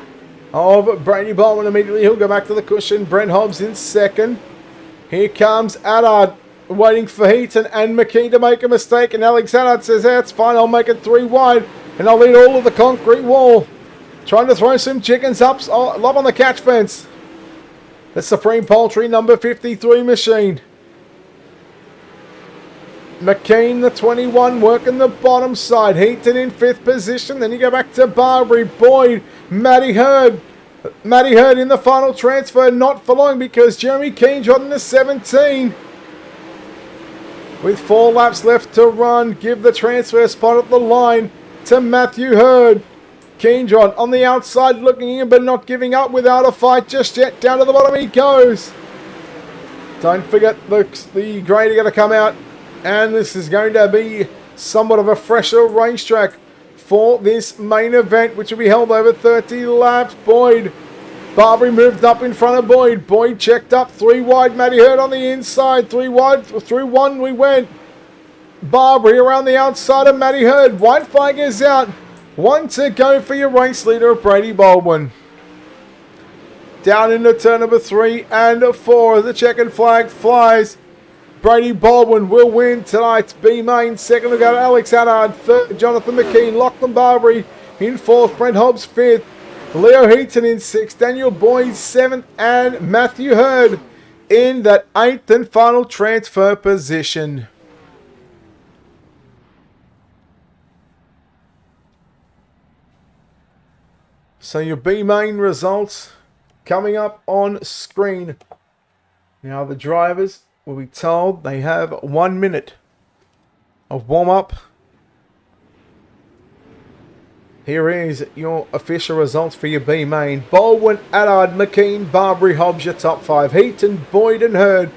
of Brady Baldwin. Immediately he'll go back to the cushion. Brent Hobbs in second. Here comes Haddad, waiting for Heaton and McKee to make a mistake, and Alex Haddad says, that's fine, I'll make it 3 wide, and I'll lead all of the concrete wall. Trying to throw some chickens up on the catch fence. The Supreme Poultry number 53 machine. McKean, the 21, working the bottom side. Heaton in 5th position. Then you go back to Barbary, Boyd, Matty Hurd. Matty Hurd in the final transfer, not for long because Jeremy Keenrod in the 17. With 4 laps left to run, give the transfer spot at the line to Matthew Hurd. Keenrod on the outside looking in but not giving up without a fight just yet. Down to the bottom he goes. Don't forget the grade are going to come out, and this is going to be somewhat of a fresher racetrack for this main event, which will be held over 30 laps. Boyd, Barbary moved up in front of Boyd. Boyd checked up 3 wide. Matty Hurd on the inside. 3 wide. Through 1 we went. Barbary around the outside of Matty Hurd. White flag is out. 1 to go for your race leader, Brady Baldwin. Down into turn number 3 and 4. The checkered flag flies. Brady Baldwin will win tonight's B-main. Second we got Alex Haddad. Third, Jonathan McKean. Lachlan Barbary in 4th. Brent Hobbs 5th. Leo Heaton in 6th. Daniel Boyd 7th. And Matthew Hurd in that 8th and final transfer position. So your B-main results coming up on screen. Now the drivers will be told they have 1 minute of warm-up. Here is your official results for your B-main. Baldwin, Haddad, McKean, Barbary, Hobbs, your top 5. Heaton, Boyd and Hurd,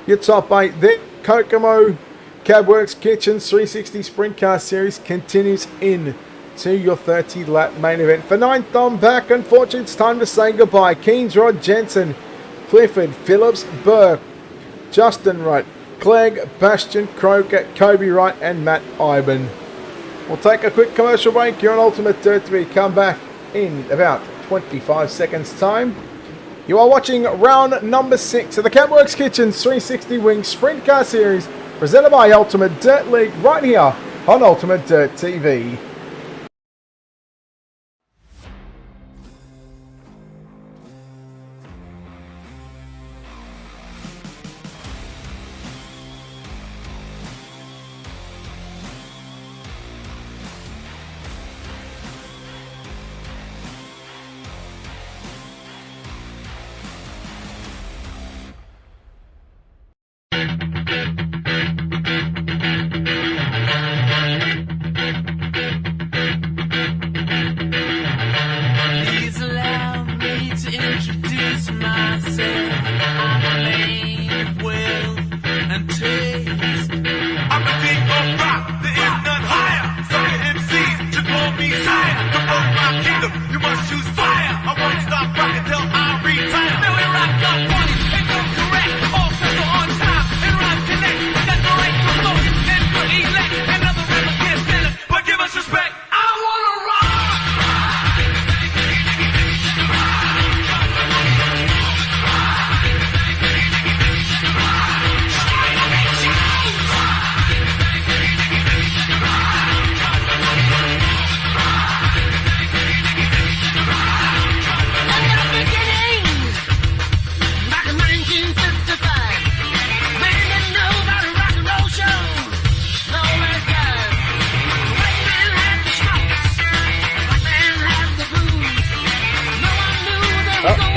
your top 8. Then Kokomo, Cabworx, Kitchens, 360 Sprint Car Series continues in to your 30-lap main event. For 9th on back, unfortunately it's time to say goodbye. Keenrod, Jensen, Clifford, Phillips, Burke, Justin Wright, Clegg, Bastian, Croker, Kobe Wright and Matt Iben. We'll take a quick commercial break here on Ultimate Dirt TV. Come back in about 25 seconds time. You are watching round number 6 of the Cabworx Kitchens 360 Wing Sprint Car Series presented by Ultimate Dirt League right here on Ultimate Dirt TV.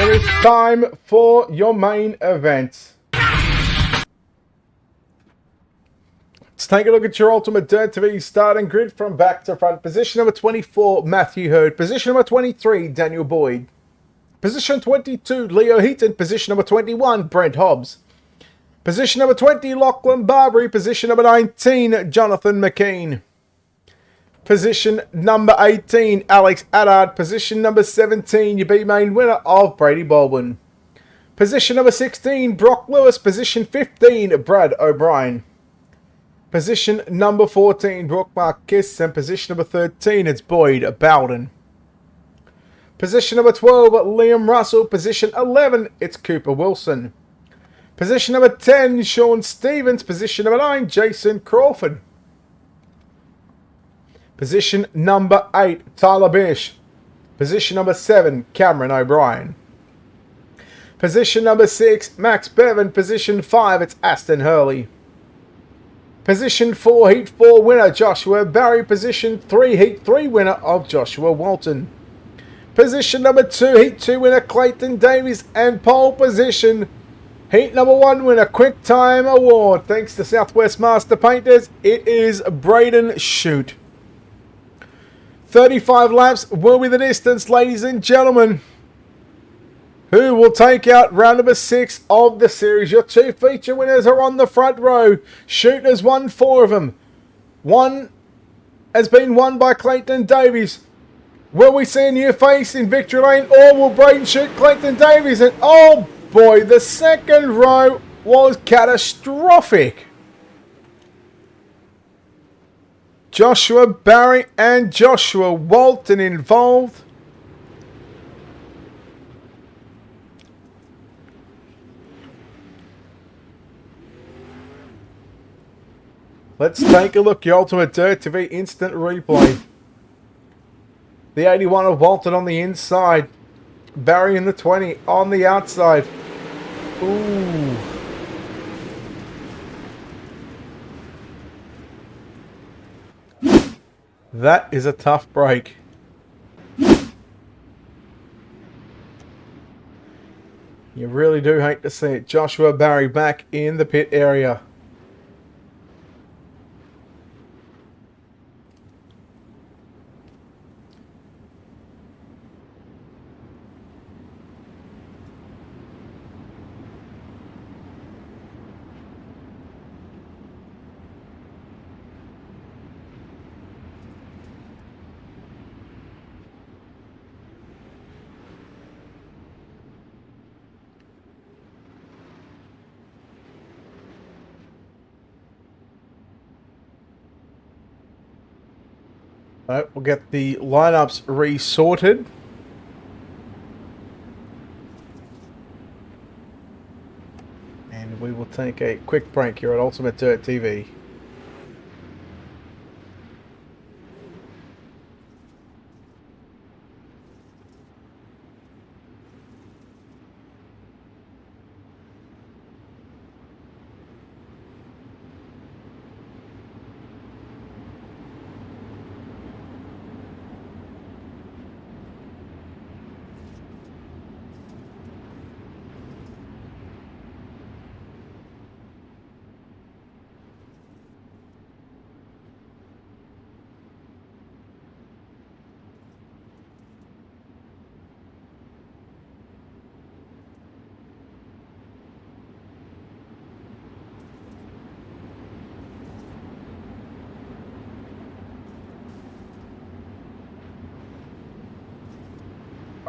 It is time for your main event. Let's take a look at your Ultimate Dirt TV starting grid from back to front. Position number 24, Matthew Hurd. Position number 23, Daniel Boyd. Position 22, Leo Heaton. Position number 21, Brent Hobbs. Position number 20, Lachlan Barbary. Position number 19, Jonathan McKean. Position number 18, Alex Addard. Position number 17, your B-main winner of Brady Baldwin. Position number 16, Brock Lewis. Position 15, Brad O'Brien. Position number 14, Brooke Marquez. And position number 13, it's Boyd Bowden. Position number 12, Liam Russell. Position 11, it's Cooper Wilson. Position number 10, Sean Stevens. Position number 9, Jason Crawford. Position number 8, Tyler Bish. Position number 7, Cameron O'Brien. Position number 6, Max Bevan. Position 5, it's Aston Hurley. Position 4, Heat 4 winner, Joshua Barry. Position 3, Heat 3 winner of Joshua Walton. Position number 2, Heat 2 winner, Clayton Davies. And pole position, Heat number 1 winner, Quick Time Award. Thanks to Southwest Master Painters, it is Braden Shute. 35 laps will be the distance, ladies and gentlemen. Who will take out round number 6 of the series? Your 2 feature winners are on the front row. Shute has won 4 of them. One has been won by Clayton Davies. Will we see a new face in victory lane, or will Braden Shute Clayton Davies? And oh boy, the second row was catastrophic. Joshua Barry and Joshua Walton involved. Let's take a look at your Ultimate Dirt TV instant replay. The 81 of Walton on the inside. Barry in the 20 on the outside. Ooh. That is a tough break. You really do hate to see it. Joshua Barry back in the pit area. Alright, we'll get the lineups resorted. And we will take a quick break here at Ultimate Dirt TV.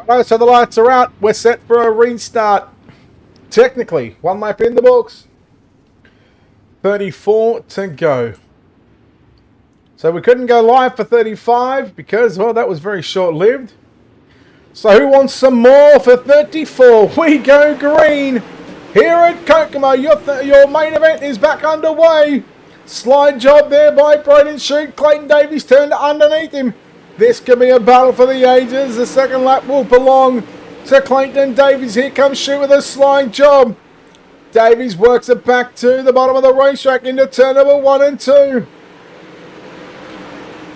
Alright, so the lights are out. We're set for a restart. Technically, 1 lap in the books. 34 to go. So we couldn't go live for 35 because, well, that was very short-lived. So who wants some more for 34? We go green. Here at Kokomo, your main event is back underway. Slide job there by Braden Shute. Clayton Davies turned underneath him. This could be a battle for the ages. The second lap will belong to Clayton Davies. Here comes Shute with a slide job. Davies works it back to the bottom of the racetrack into turn number 1 and 2.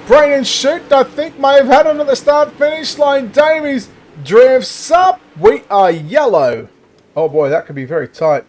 Braden Shute, I think, may have had him at the start-finish line. Davies drifts up We are yellow. Oh boy, that could be very tight.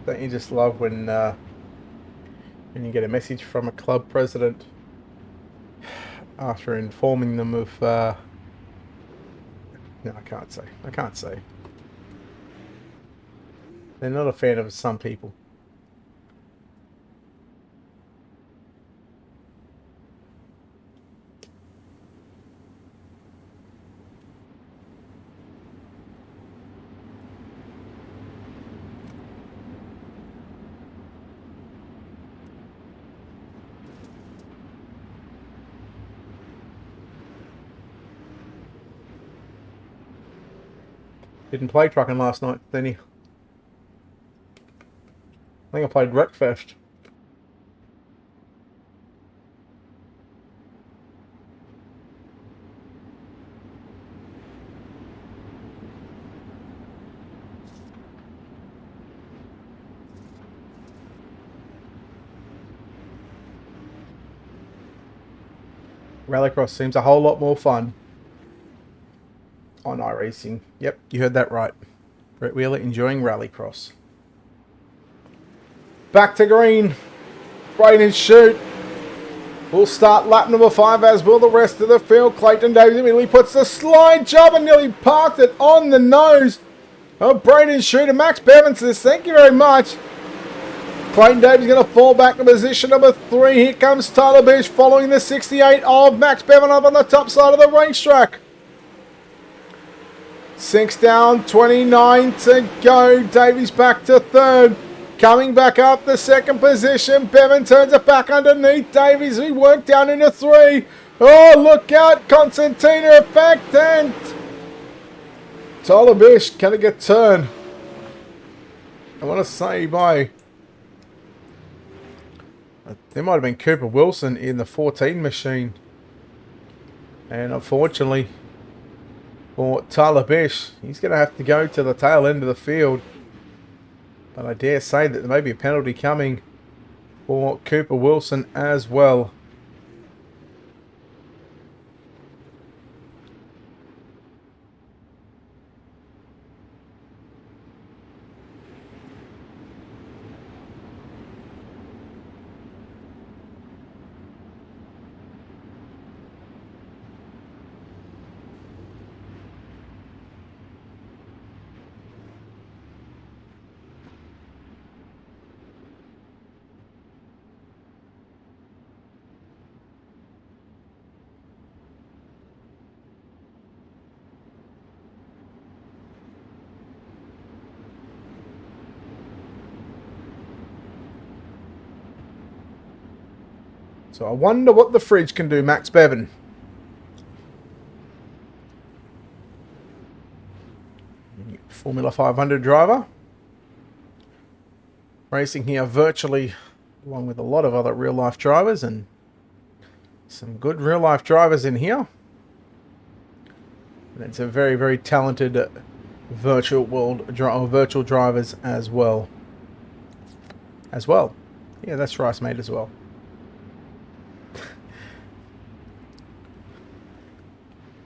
Don't you just love when you get a message from a club president after informing them of... no, I can't say. I can't say. They're not a fan of some people. Didn't play trucking last night, did he? I think I played Wreckfest. Rallycross seems a whole lot more fun on iRacing. Yep, you heard that right. Brett Wheeler enjoying Rallycross. Back to green. Braden shoot. We'll start lap number 5, as will the rest of the field. Clayton Davies immediately puts the slide job and nearly parked it on the nose of Braden Shoot. And Max Bevan says, thank you very much. Clayton Davies going to fall back to position number 3. Here comes Tyler Bish following the 68 of Max Bevan up on the top side of the racetrack. 6 down, 29 to go. Davies back to 3rd. Coming back up the 2nd position. Bevan turns it back underneath Davies. We work down into 3. Oh, look out. Constantina effect. And Tyler Bish can get turned. I want to say by... there might have been Cooper Wilson in the 14 machine. And unfortunately for Tyler Bish, he's going to have to go to the tail end of the field. But I dare say that there may be a penalty coming for Cooper Wilson as well. So I wonder what the fridge can do, Max Bevan. Formula 500 driver. Racing here virtually along with a lot of other real-life drivers, and some good real-life drivers in here. And it's a very, very talented virtual drivers as well. Yeah, that's Rice mate as well.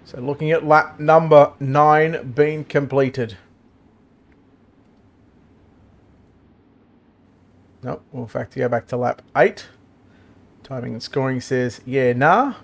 So looking at lap number 9 being completed. Nope, we'll in fact go back to lap 8. Timing and scoring says, yeah, nah.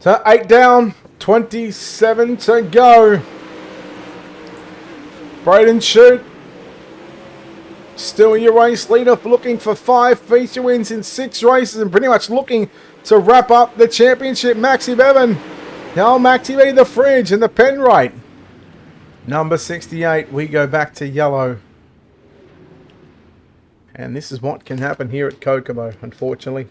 So 8 down, 27 to go. Braden Shute, still your race leader, looking for 5 feature wins in 6 races and pretty much looking to wrap up the championship. Maxi Bevan. Now Maxi B, the fridge and the pen right. Number 68, we go back to yellow. And this is what can happen here at Kokomo, unfortunately.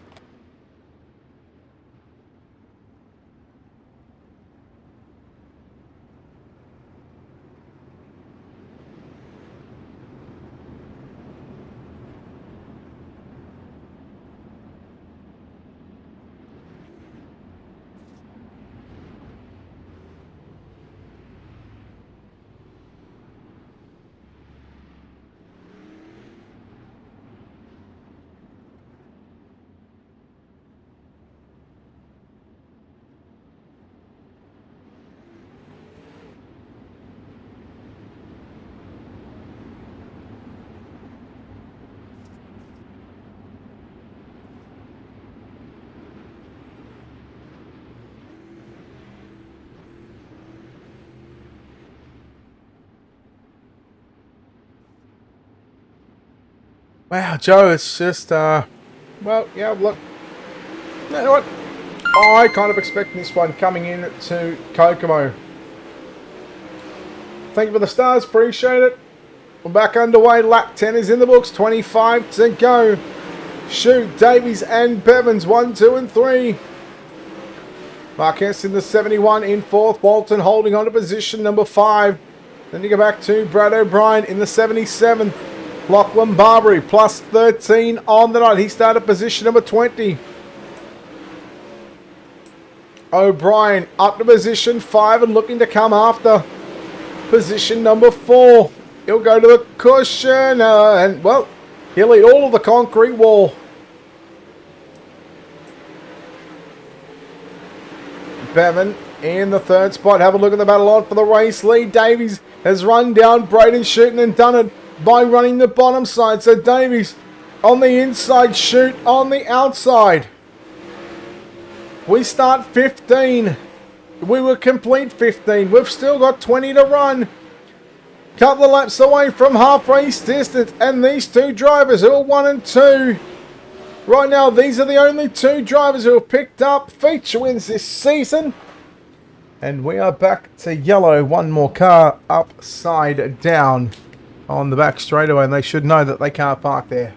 Wow, Joe, it's just, well, yeah, look, you know what? I kind of expect this one coming in to Kokomo. Thank you for the stars, appreciate it. We're back underway, lap 10 is in the books, 25 to go. Shoot, Davies and Bevans, 1, 2 and 3. Marquez in the 71 in 4th, Walton holding on to position number 5. Then you go back to Brad O'Brien in the 77th. Lachlan Barbary plus 13 on the night. He started position number 20. O'Brien up to position 5 and looking to come after position number 4. He'll go to the cushion and, well, he'll eat all of the concrete wall. Bevan in the 3rd spot. Have a look at the battle on for the race lead. Davies has run down Braden Shooting and done it by running the bottom side. So Davies on the inside, Shoot on the outside. We start 15. We will complete 15. We've still got 20 to run. Couple of laps away from half race distance. And these 2 drivers who are 1 and 2. Right now, these are the only 2 drivers who have picked up feature wins this season. And we are back to yellow. One more car upside down on the back straightaway, and they should know that they can't park there.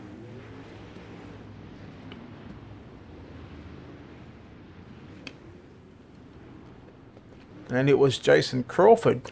And it was Jason Crawford.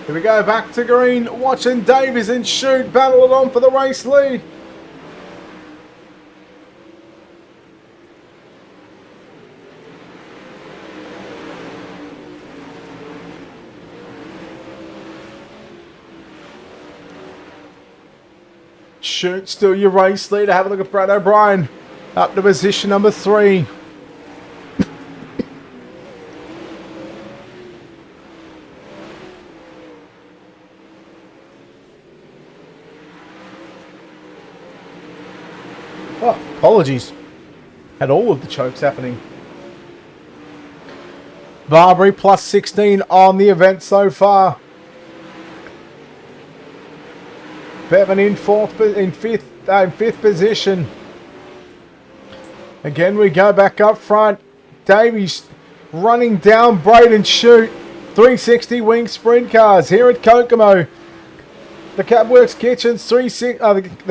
Here we go, back to green, watching Davies and Shoot battle it on for the race lead. Shoot still your race leader. Have a look at Brad O'Brien up to position number 3. Oh, apologies. Had all of the chokes happening. Barbary plus 16 on the event so far. Bevan in fifth position. Again, we go back up front. Davies running down Braden Chute. 360 wing sprint cars here at Kokomo. The Cabworx Kitchens the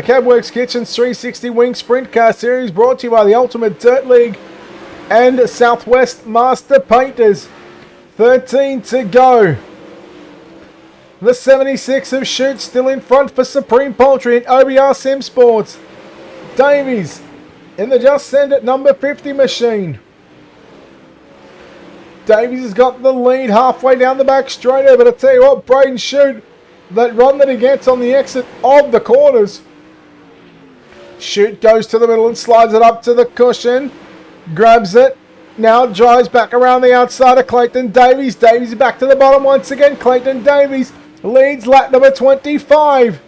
Cabworx Kitchens 360 wing sprint car series brought to you by the Ultimate Dirt League and Southwest Master Painters. 13 to go. The 76 of Chute still in front for Supreme Poultry and OBR Sim Sports. Davies in the Just Send It number 50 machine. Davies has got the lead halfway down the back straight over. But I tell you what, Braden Chute, that run that he gets on the exit of the corners. Chute goes to the middle and slides it up to the cushion. Grabs it. Now drives back around the outside of Clayton Davies. Davies back to the bottom once again. Clayton Davies leads lap number 25.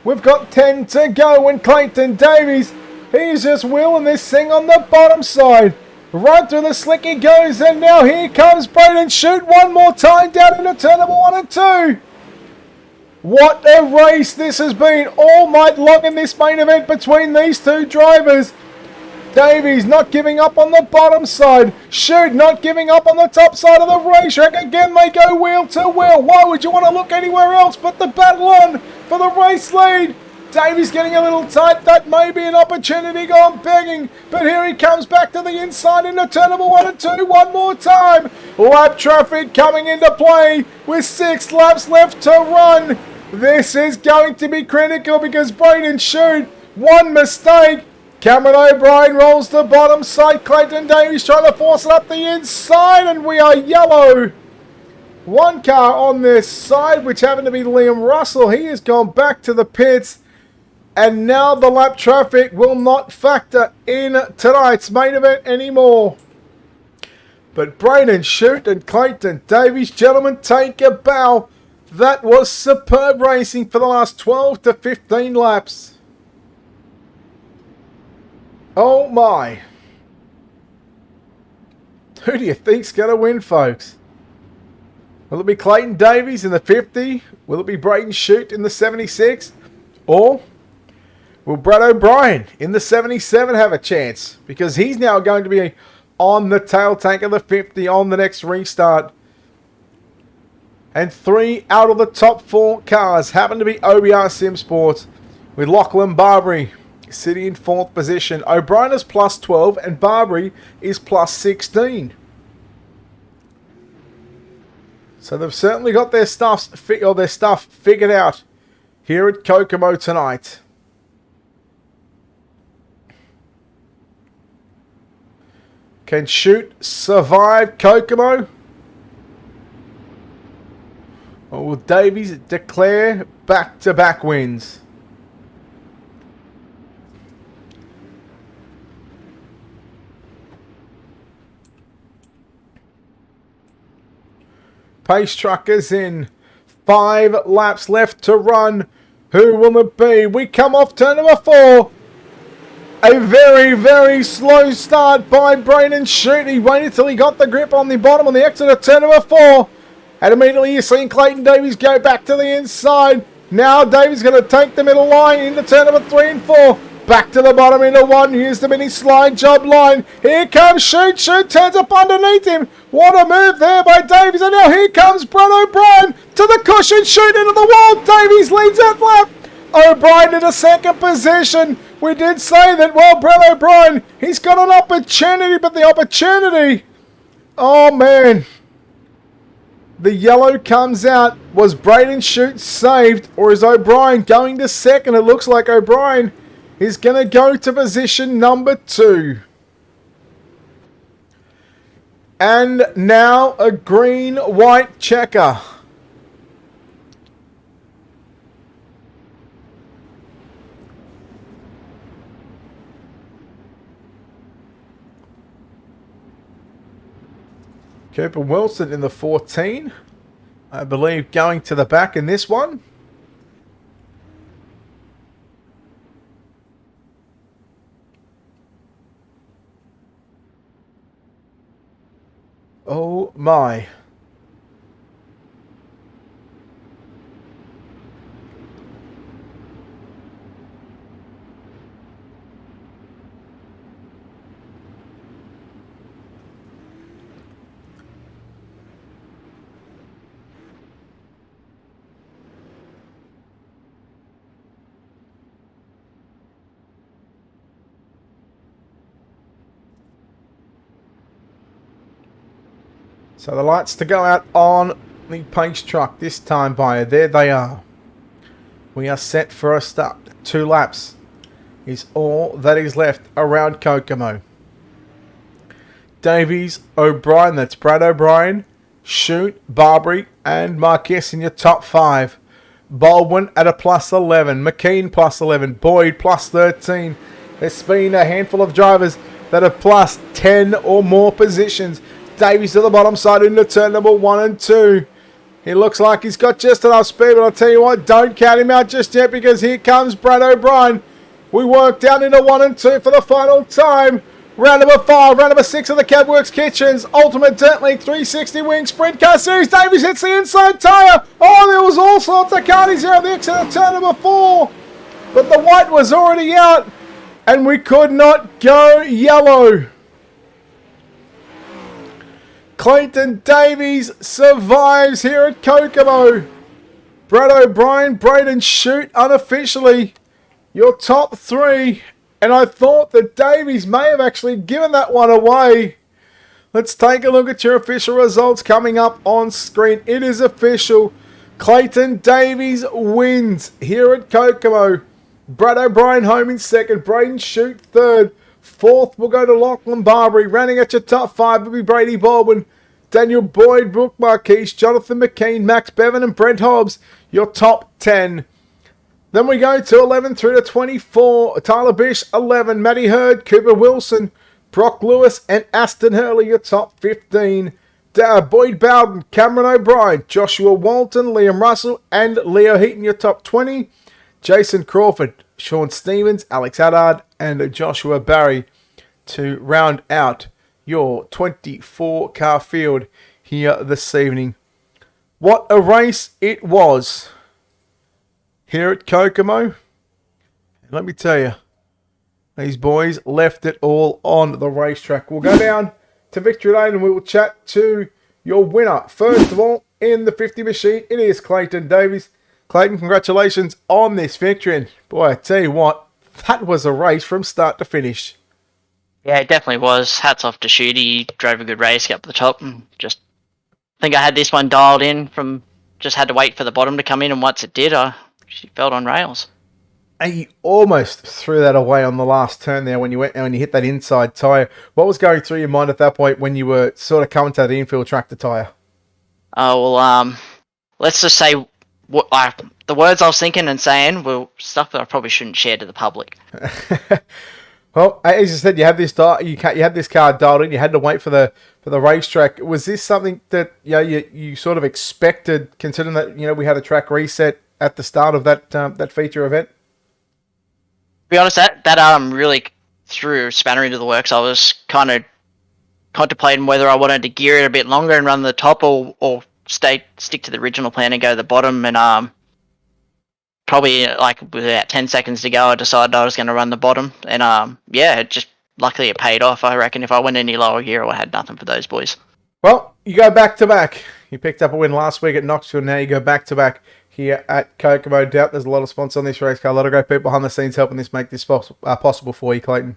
We've got 10 to go when Clayton Davies, he's just wheeling this thing on the bottom side. Right through the slick he goes, and now here comes Braden Chute one more time down into turn number 1 and 2. What a race this has been all night long in this main event between these two drivers. Davies not giving up on the bottom side. Chute not giving up on the top side of the racetrack. Again, they go wheel to wheel. Why would you want to look anywhere else but the battle on for the race lead? Davies getting a little tight. That may be an opportunity gone begging. But here he comes back to the inside into turn number 1 and 2 one more time. Lap traffic coming into play with 6 laps left to run. This is going to be critical because Braden Chute, one mistake. Cameron O'Brien rolls the bottom side. Clayton Davies trying to force it up the inside, and we are yellow. One car on this side, which happened to be Liam Russell. He has gone back to the pits, and now the lap traffic will not factor in tonight's main event anymore. But Braden Chute and Clayton Davies, gentlemen, take a bow. That was superb racing for the last 12 to 15 laps. Oh my. Who do you think's going to win, folks? Will it be Clayton Davies in the 50? Will it be Braden Chute in the 76? Or will Brad O'Brien in the 77 have a chance? Because he's now going to be on the tail tank of the 50 on the next restart. And 3 out of the top 4 cars happen to be OBR Sim Sports, with Lachlan Barbary sitting in 4th position. O'Brien is plus 12 and Barbary is plus 16. So they've certainly got their stuff figured out here at Kokomo tonight. Can Chute survive Kokomo? Or will Davies declare back-to-back wins? Pace truckers in. 5 laps left to run. Who will it be? We come off turn number 4. A very, very slow start by Braden Chute. He waited till he got the grip on the bottom on the exit of turn number 4. And immediately you're seeing Clayton Davies go back to the inside. Now Davies going to take the middle line into turn number 3 and 4. Back to the bottom into 1. Here's the mini slide job line. Here comes Chute. Chute turns up underneath him. What a move there by Davies. And now here comes Brad O'Brien to the cushion. Chute into the wall. Davies leads that lap. O'Brien in a 2nd position. We did say that, well, Brad O'Brien, he's got an opportunity, but the opportunity, oh man. The yellow comes out. Was Braden Chute saved, or is O'Brien going to 2nd? It looks like O'Brien is going to go to position number 2. And now a green-white checker. Cooper Wilson in the 14. I believe going to the back in this one. Oh my. So the lights to go out on the pace truck this time, by there they are. We are set for a start. 2 laps is all that is left around Kokomo. Davies, O'Brien, that's Brad O'Brien, Shute, Barbary and Marquez in your top 5. Baldwin at a plus 11, McKean plus 11, Boyd plus 13. There's been a handful of drivers that have plus 10 or more positions. Davies to the bottom side into turn number 1 and 2. He looks like he's got just enough speed, but I'll tell you what, don't count him out just yet, because here comes Brad O'Brien. We work down into 1 and 2 for the final time. Round number 5, round number 6 of the Cabworx Kitchens. Ultimate Dirt League 360 Wing Sprint Car Series. Davies hits the inside tyre. Oh, there was all sorts of carnies here at the exit of turn number 4. But the white was already out, and we could not go yellow. Clayton Davies survives here at Kokomo. Brad O'Brien, Braden Shute unofficially your top 3. And I thought that Davies may have actually given that one away. Let's take a look at your official results coming up on screen. It is official. Clayton Davies wins here at Kokomo. Brad O'Brien home in 2nd. Braden Shute 3rd. 4th will go to Lachlan Barbary. Rounding at your top 5 will be Brady Baldwin, Daniel Boyd, Brooke Marquise, Jonathan McKean, Max Bevan and Brent Hobbs. Your top 10. Then we go to 11 through to 24. Tyler Bish, 11. Matty Hurd, Cooper Wilson, Brock Lewis, and Aston Hurley, your top 15. Boyd Bowden, Cameron O'Brien, Joshua Walton, Liam Russell, and Leo Heaton, your top 20. Jason Crawford, Sean Stevens, Alex Haddard, and Joshua Barry to round out your 24-car field here this evening. What a race it was here at Kokomo. Let me tell you, these boys left it all on the racetrack. We'll go down to Victory Lane and we will chat to your winner. First of all, in the 50 machine, it is Clayton Davies. Clayton, congratulations on this victory. And boy, I tell you what, that was a race from start to finish. Yeah, it definitely was. Hats off to Shooty. He drove a good race, got up the top, and just I think I had this one dialed in from just had to wait for the bottom to come in, and once it did, she felt on rails. And you almost threw that away on the last turn there when you hit that inside tyre. What was going through your mind at that point when you were sort of coming to the infield tractor tyre? Oh, well, let's just say the words I was thinking and saying were stuff that I probably shouldn't share to the public. Well, as you said, you had this car dialed in. You had to wait for the racetrack. Was this something that you sort of expected, considering that we had a track reset at the start of that feature event? To be honest, that really threw a spanner into the works. I was kind of contemplating whether I wanted to gear it a bit longer and run the top, or stick to the original plan and go to the bottom. And probably like with about 10 seconds to go, I decided I was going to run the bottom. And luckily it paid off. I reckon if I went any lower gear, I had nothing for those boys. Well, you go back to back. You picked up a win last week at Knoxville. Now you go back to back here at Kokomo. Doubt there's a lot of sponsors on this race car. A lot of great people behind the scenes helping make this possible for you, Clayton.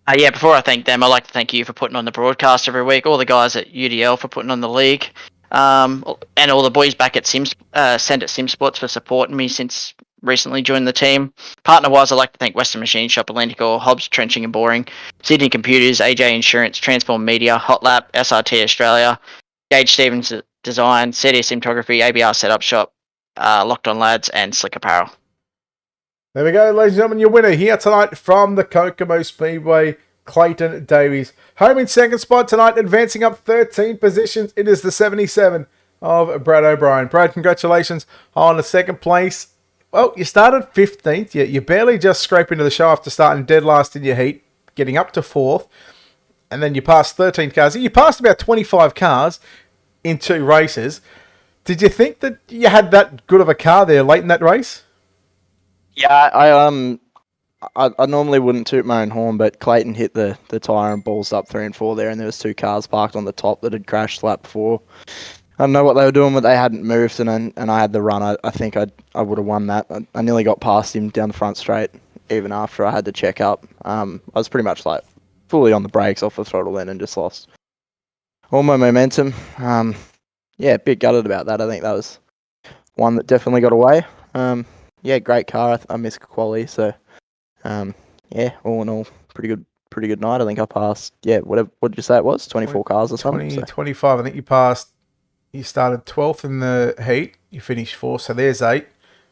Before I thank them, I'd like to thank you for putting on the broadcast every week, all the guys at UDL for putting on the league, and all the boys back at Send at Sim Sports for supporting me since recently joined the team. Partner-wise, I'd like to thank Western Machine Shop, Atlantic, Hobbs Trenching and Boring, Sydney Computers, AJ Insurance, Transform Media, Hotlap, SRT Australia, Gage Stevens Design, CD Cinematography, ABR Setup Shop, Locked On Lads, and Slick Apparel. There we go, ladies and gentlemen, your winner here tonight from the Kokomo Speedway, Clayton Davies. Home in second spot tonight, advancing up 13 positions. It is the 77 of Brad O'Brien. Brad, congratulations on the second place. Well, you started 15th. You barely just scraped into the show after starting dead last in your heat, getting up to 4th. And then you passed 13 cars. You passed about 25 cars in 2 races. Did you think that you had that good of a car there late in that race? Yeah, I normally wouldn't toot my own horn, but Clayton hit the tyre and balls up 3 and 4 there, and there was 2 cars parked on the top that had crashed lap before. I don't know what they were doing, but they hadn't moved, and I had the run. I think I would have won that. I nearly got past him down the front straight, even after I had to check up. I was pretty much like fully on the brakes, off the throttle then, and just lost all my momentum. Yeah, a bit gutted about that. I think that was one that definitely got away. Yeah, great car. I missed quality, so yeah, all in all, pretty good night. I think I passed. Yeah, what did you say it was? 24 cars or something. 25. I think you passed. You started 12th in the heat. You finished 4th, so there's 8,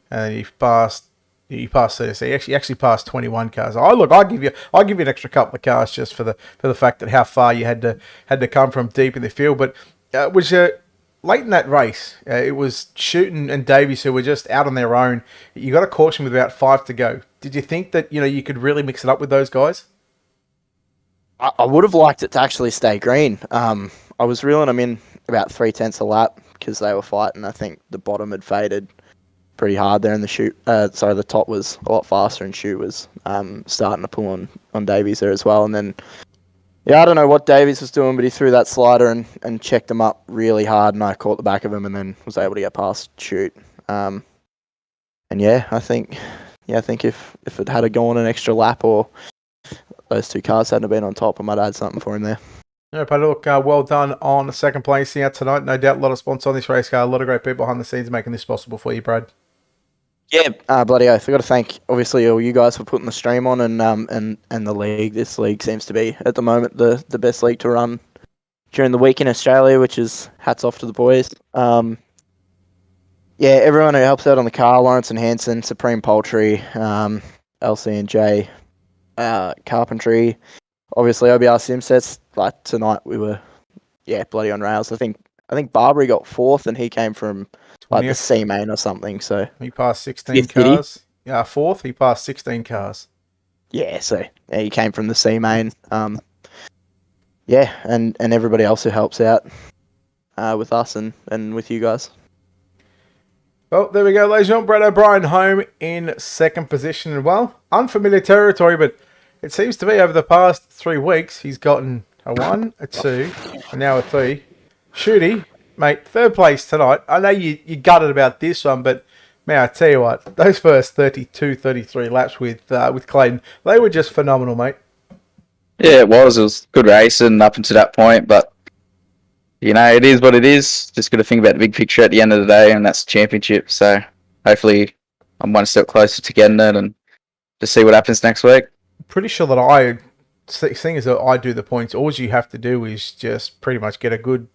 and you passed. You passed 30. So you actually passed 21 cars. Oh, look, I'll give you an extra couple of cars just for the fact that how far you had to come from deep in the field. But was late in that race, it was Shooten and Davies who were just out on their own. You got a caution with about 5 to go. Did you think that you could really mix it up with those guys? I would have liked it to actually stay green. I was reeling them in about 3/10 a lap because they were fighting. I think the bottom had faded pretty hard there in the chute. Sorry, the top was a lot faster and chute was starting to pull on Davies there as well. And then, yeah, I don't know what Davies was doing, but he threw that slider and checked him up really hard, and I caught the back of him and then was able to get past chute. And yeah, I think if it had gone an extra lap or those 2 cars hadn't been on top, I might have had something for him there. Yeah, but look, well done on the second place here tonight. No doubt a lot of sponsors on this race car, a lot of great people behind the scenes making this possible for you, Brad. Yeah, bloody oath. I've got to thank, obviously, all you guys for putting the stream on and the league. This league seems to be, at the moment, the best league to run during the week in Australia, which is hats off to the boys. Yeah, everyone who helps out on the car, Lawrence and Hanson, Supreme Poultry, LC&J, Carpentry, obviously OBR Simsets. Like tonight we were, bloody on rails. I think Barbary got 4th and he came from like the C main or something. So he passed 16 cars. Yeah, 4th. He passed 16 cars. Yeah, so he came from the C main. Yeah, and everybody else who helps out with us and with you guys. Well, there we go, ladies and gentlemen. Brad O'Brien home in second position. Well, unfamiliar territory, but it seems to be over the past 3 weeks, he's gotten a 1, a 2, and now a 3. Shooty, mate, 3rd place tonight. I know you gutted about this one, but man, I tell you what, those first 32, 33 laps with Clayton, they were just phenomenal, mate. Yeah, it was good racing up until that point, but it is what it is. Just got to think about the big picture at the end of the day, and that's the championship. So hopefully I'm one step closer to getting it and just see what happens next week. Pretty sure that seeing as I do the points, all you have to do is just pretty much get a good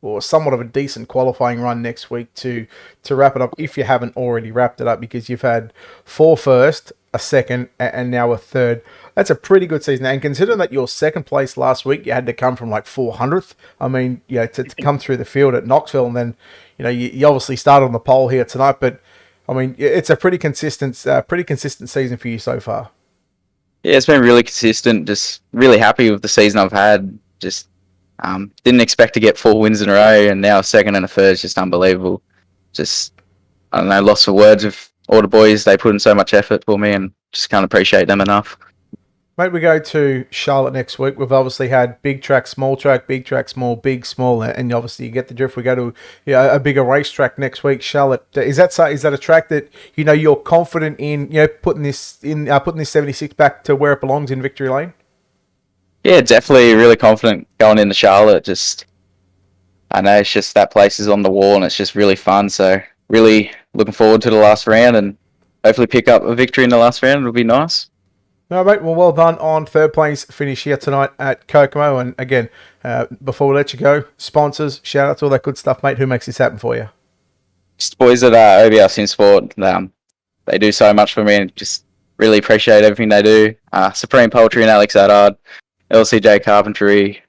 or somewhat of a decent qualifying run next week to wrap it up if you haven't already wrapped it up, because you've had 4 first, a second, and now a 3rd. That's a pretty good season. And considering that your 2nd place last week, you had to come from like 400th. I mean, to come through the field at Knoxville, and then you obviously started on the pole here tonight. But I mean, it's a pretty consistent season for you so far. Yeah, it's been really consistent. Just really happy with the season I've had. Just didn't expect to get 4 wins in a row, and now a 2nd and a 3rd is just unbelievable. Just, I don't know, lost for words with all the boys. They put in so much effort for me, and just can't appreciate them enough. Mate, we go to Charlotte next week. We've obviously had big track, big track, small, big, small, and obviously you get the drift. We go to a bigger racetrack next week. Charlotte, is that a track that you're confident in? Putting this 76 back to where it belongs in Victory Lane. Yeah, definitely really confident going into Charlotte. Just, I know it's just that place is on the wall and it's just really fun. So really looking forward to the last round and hopefully pick up a victory in the last round. It'll be nice. No, mate, well done on 3rd place finish here tonight at Kokomo. And again, before we let you go, sponsors, shout out to all that good stuff, mate. Who makes this happen for you? Just boys at OBR Sim Sport. They do so much for me and just really appreciate everything they do. Supreme Poultry and Alex Adard, LCJ Carpentry,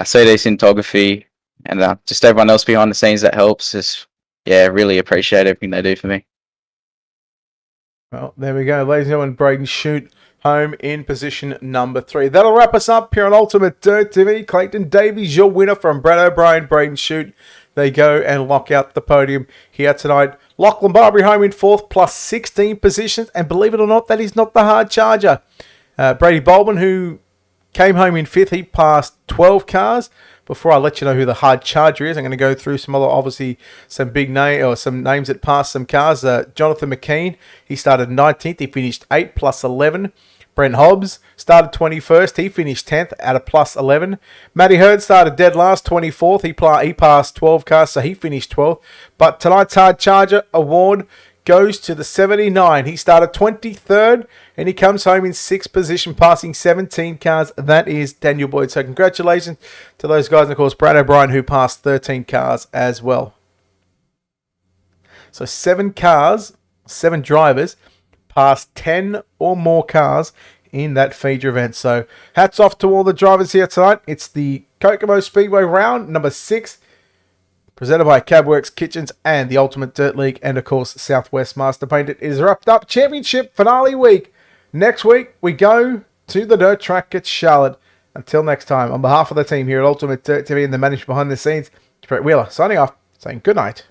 CD Cinematography, and just everyone else behind the scenes that helps. Just, really appreciate everything they do for me. Well, there we go, ladies and gentlemen. Braden Shute home in position number 3. That'll wrap us up here on UltimateDirtTV. Clayton Davies, your winner from Brad O'Brien, Braden Shute. They go and lock out the podium here tonight. Lachlan Barbary home in 4th, plus 16 positions. And believe it or not, that is not the hard charger. Brady Baldwin, who came home in 5th, he passed 12 cars. Before I let you know who the hard charger is, I'm going to go through some other, obviously, some big name or some names that passed some cars. Jonathan McKean, he started 19th. He finished 8 plus 11. Brent Hobbs started 21st. He finished 10th at a plus 11. Matty Hurd started dead last, 24th. He passed 12 cars, so he finished 12th. But tonight's Hard Charger award goes to the 79. He started 23rd, and he comes home in 6th position, passing 17 cars. That is Daniel Boyd. So congratulations to those guys. And, of course, Brad O'Brien, who passed 13 cars as well. So 7 cars, 7 drivers, passed 10 or more cars in that feature event. So hats off to all the drivers here tonight. It's the Kokomo Speedway round number 6, presented by Cabworx Kitchens and the Ultimate Dirt League, and of course Southwest Master Paint. It is wrapped up. Championship finale week. Next week we go to the dirt track at Charlotte. Until next time, on behalf of the team here at Ultimate Dirt TV and the management behind the scenes, Brett Wheeler signing off, saying good night.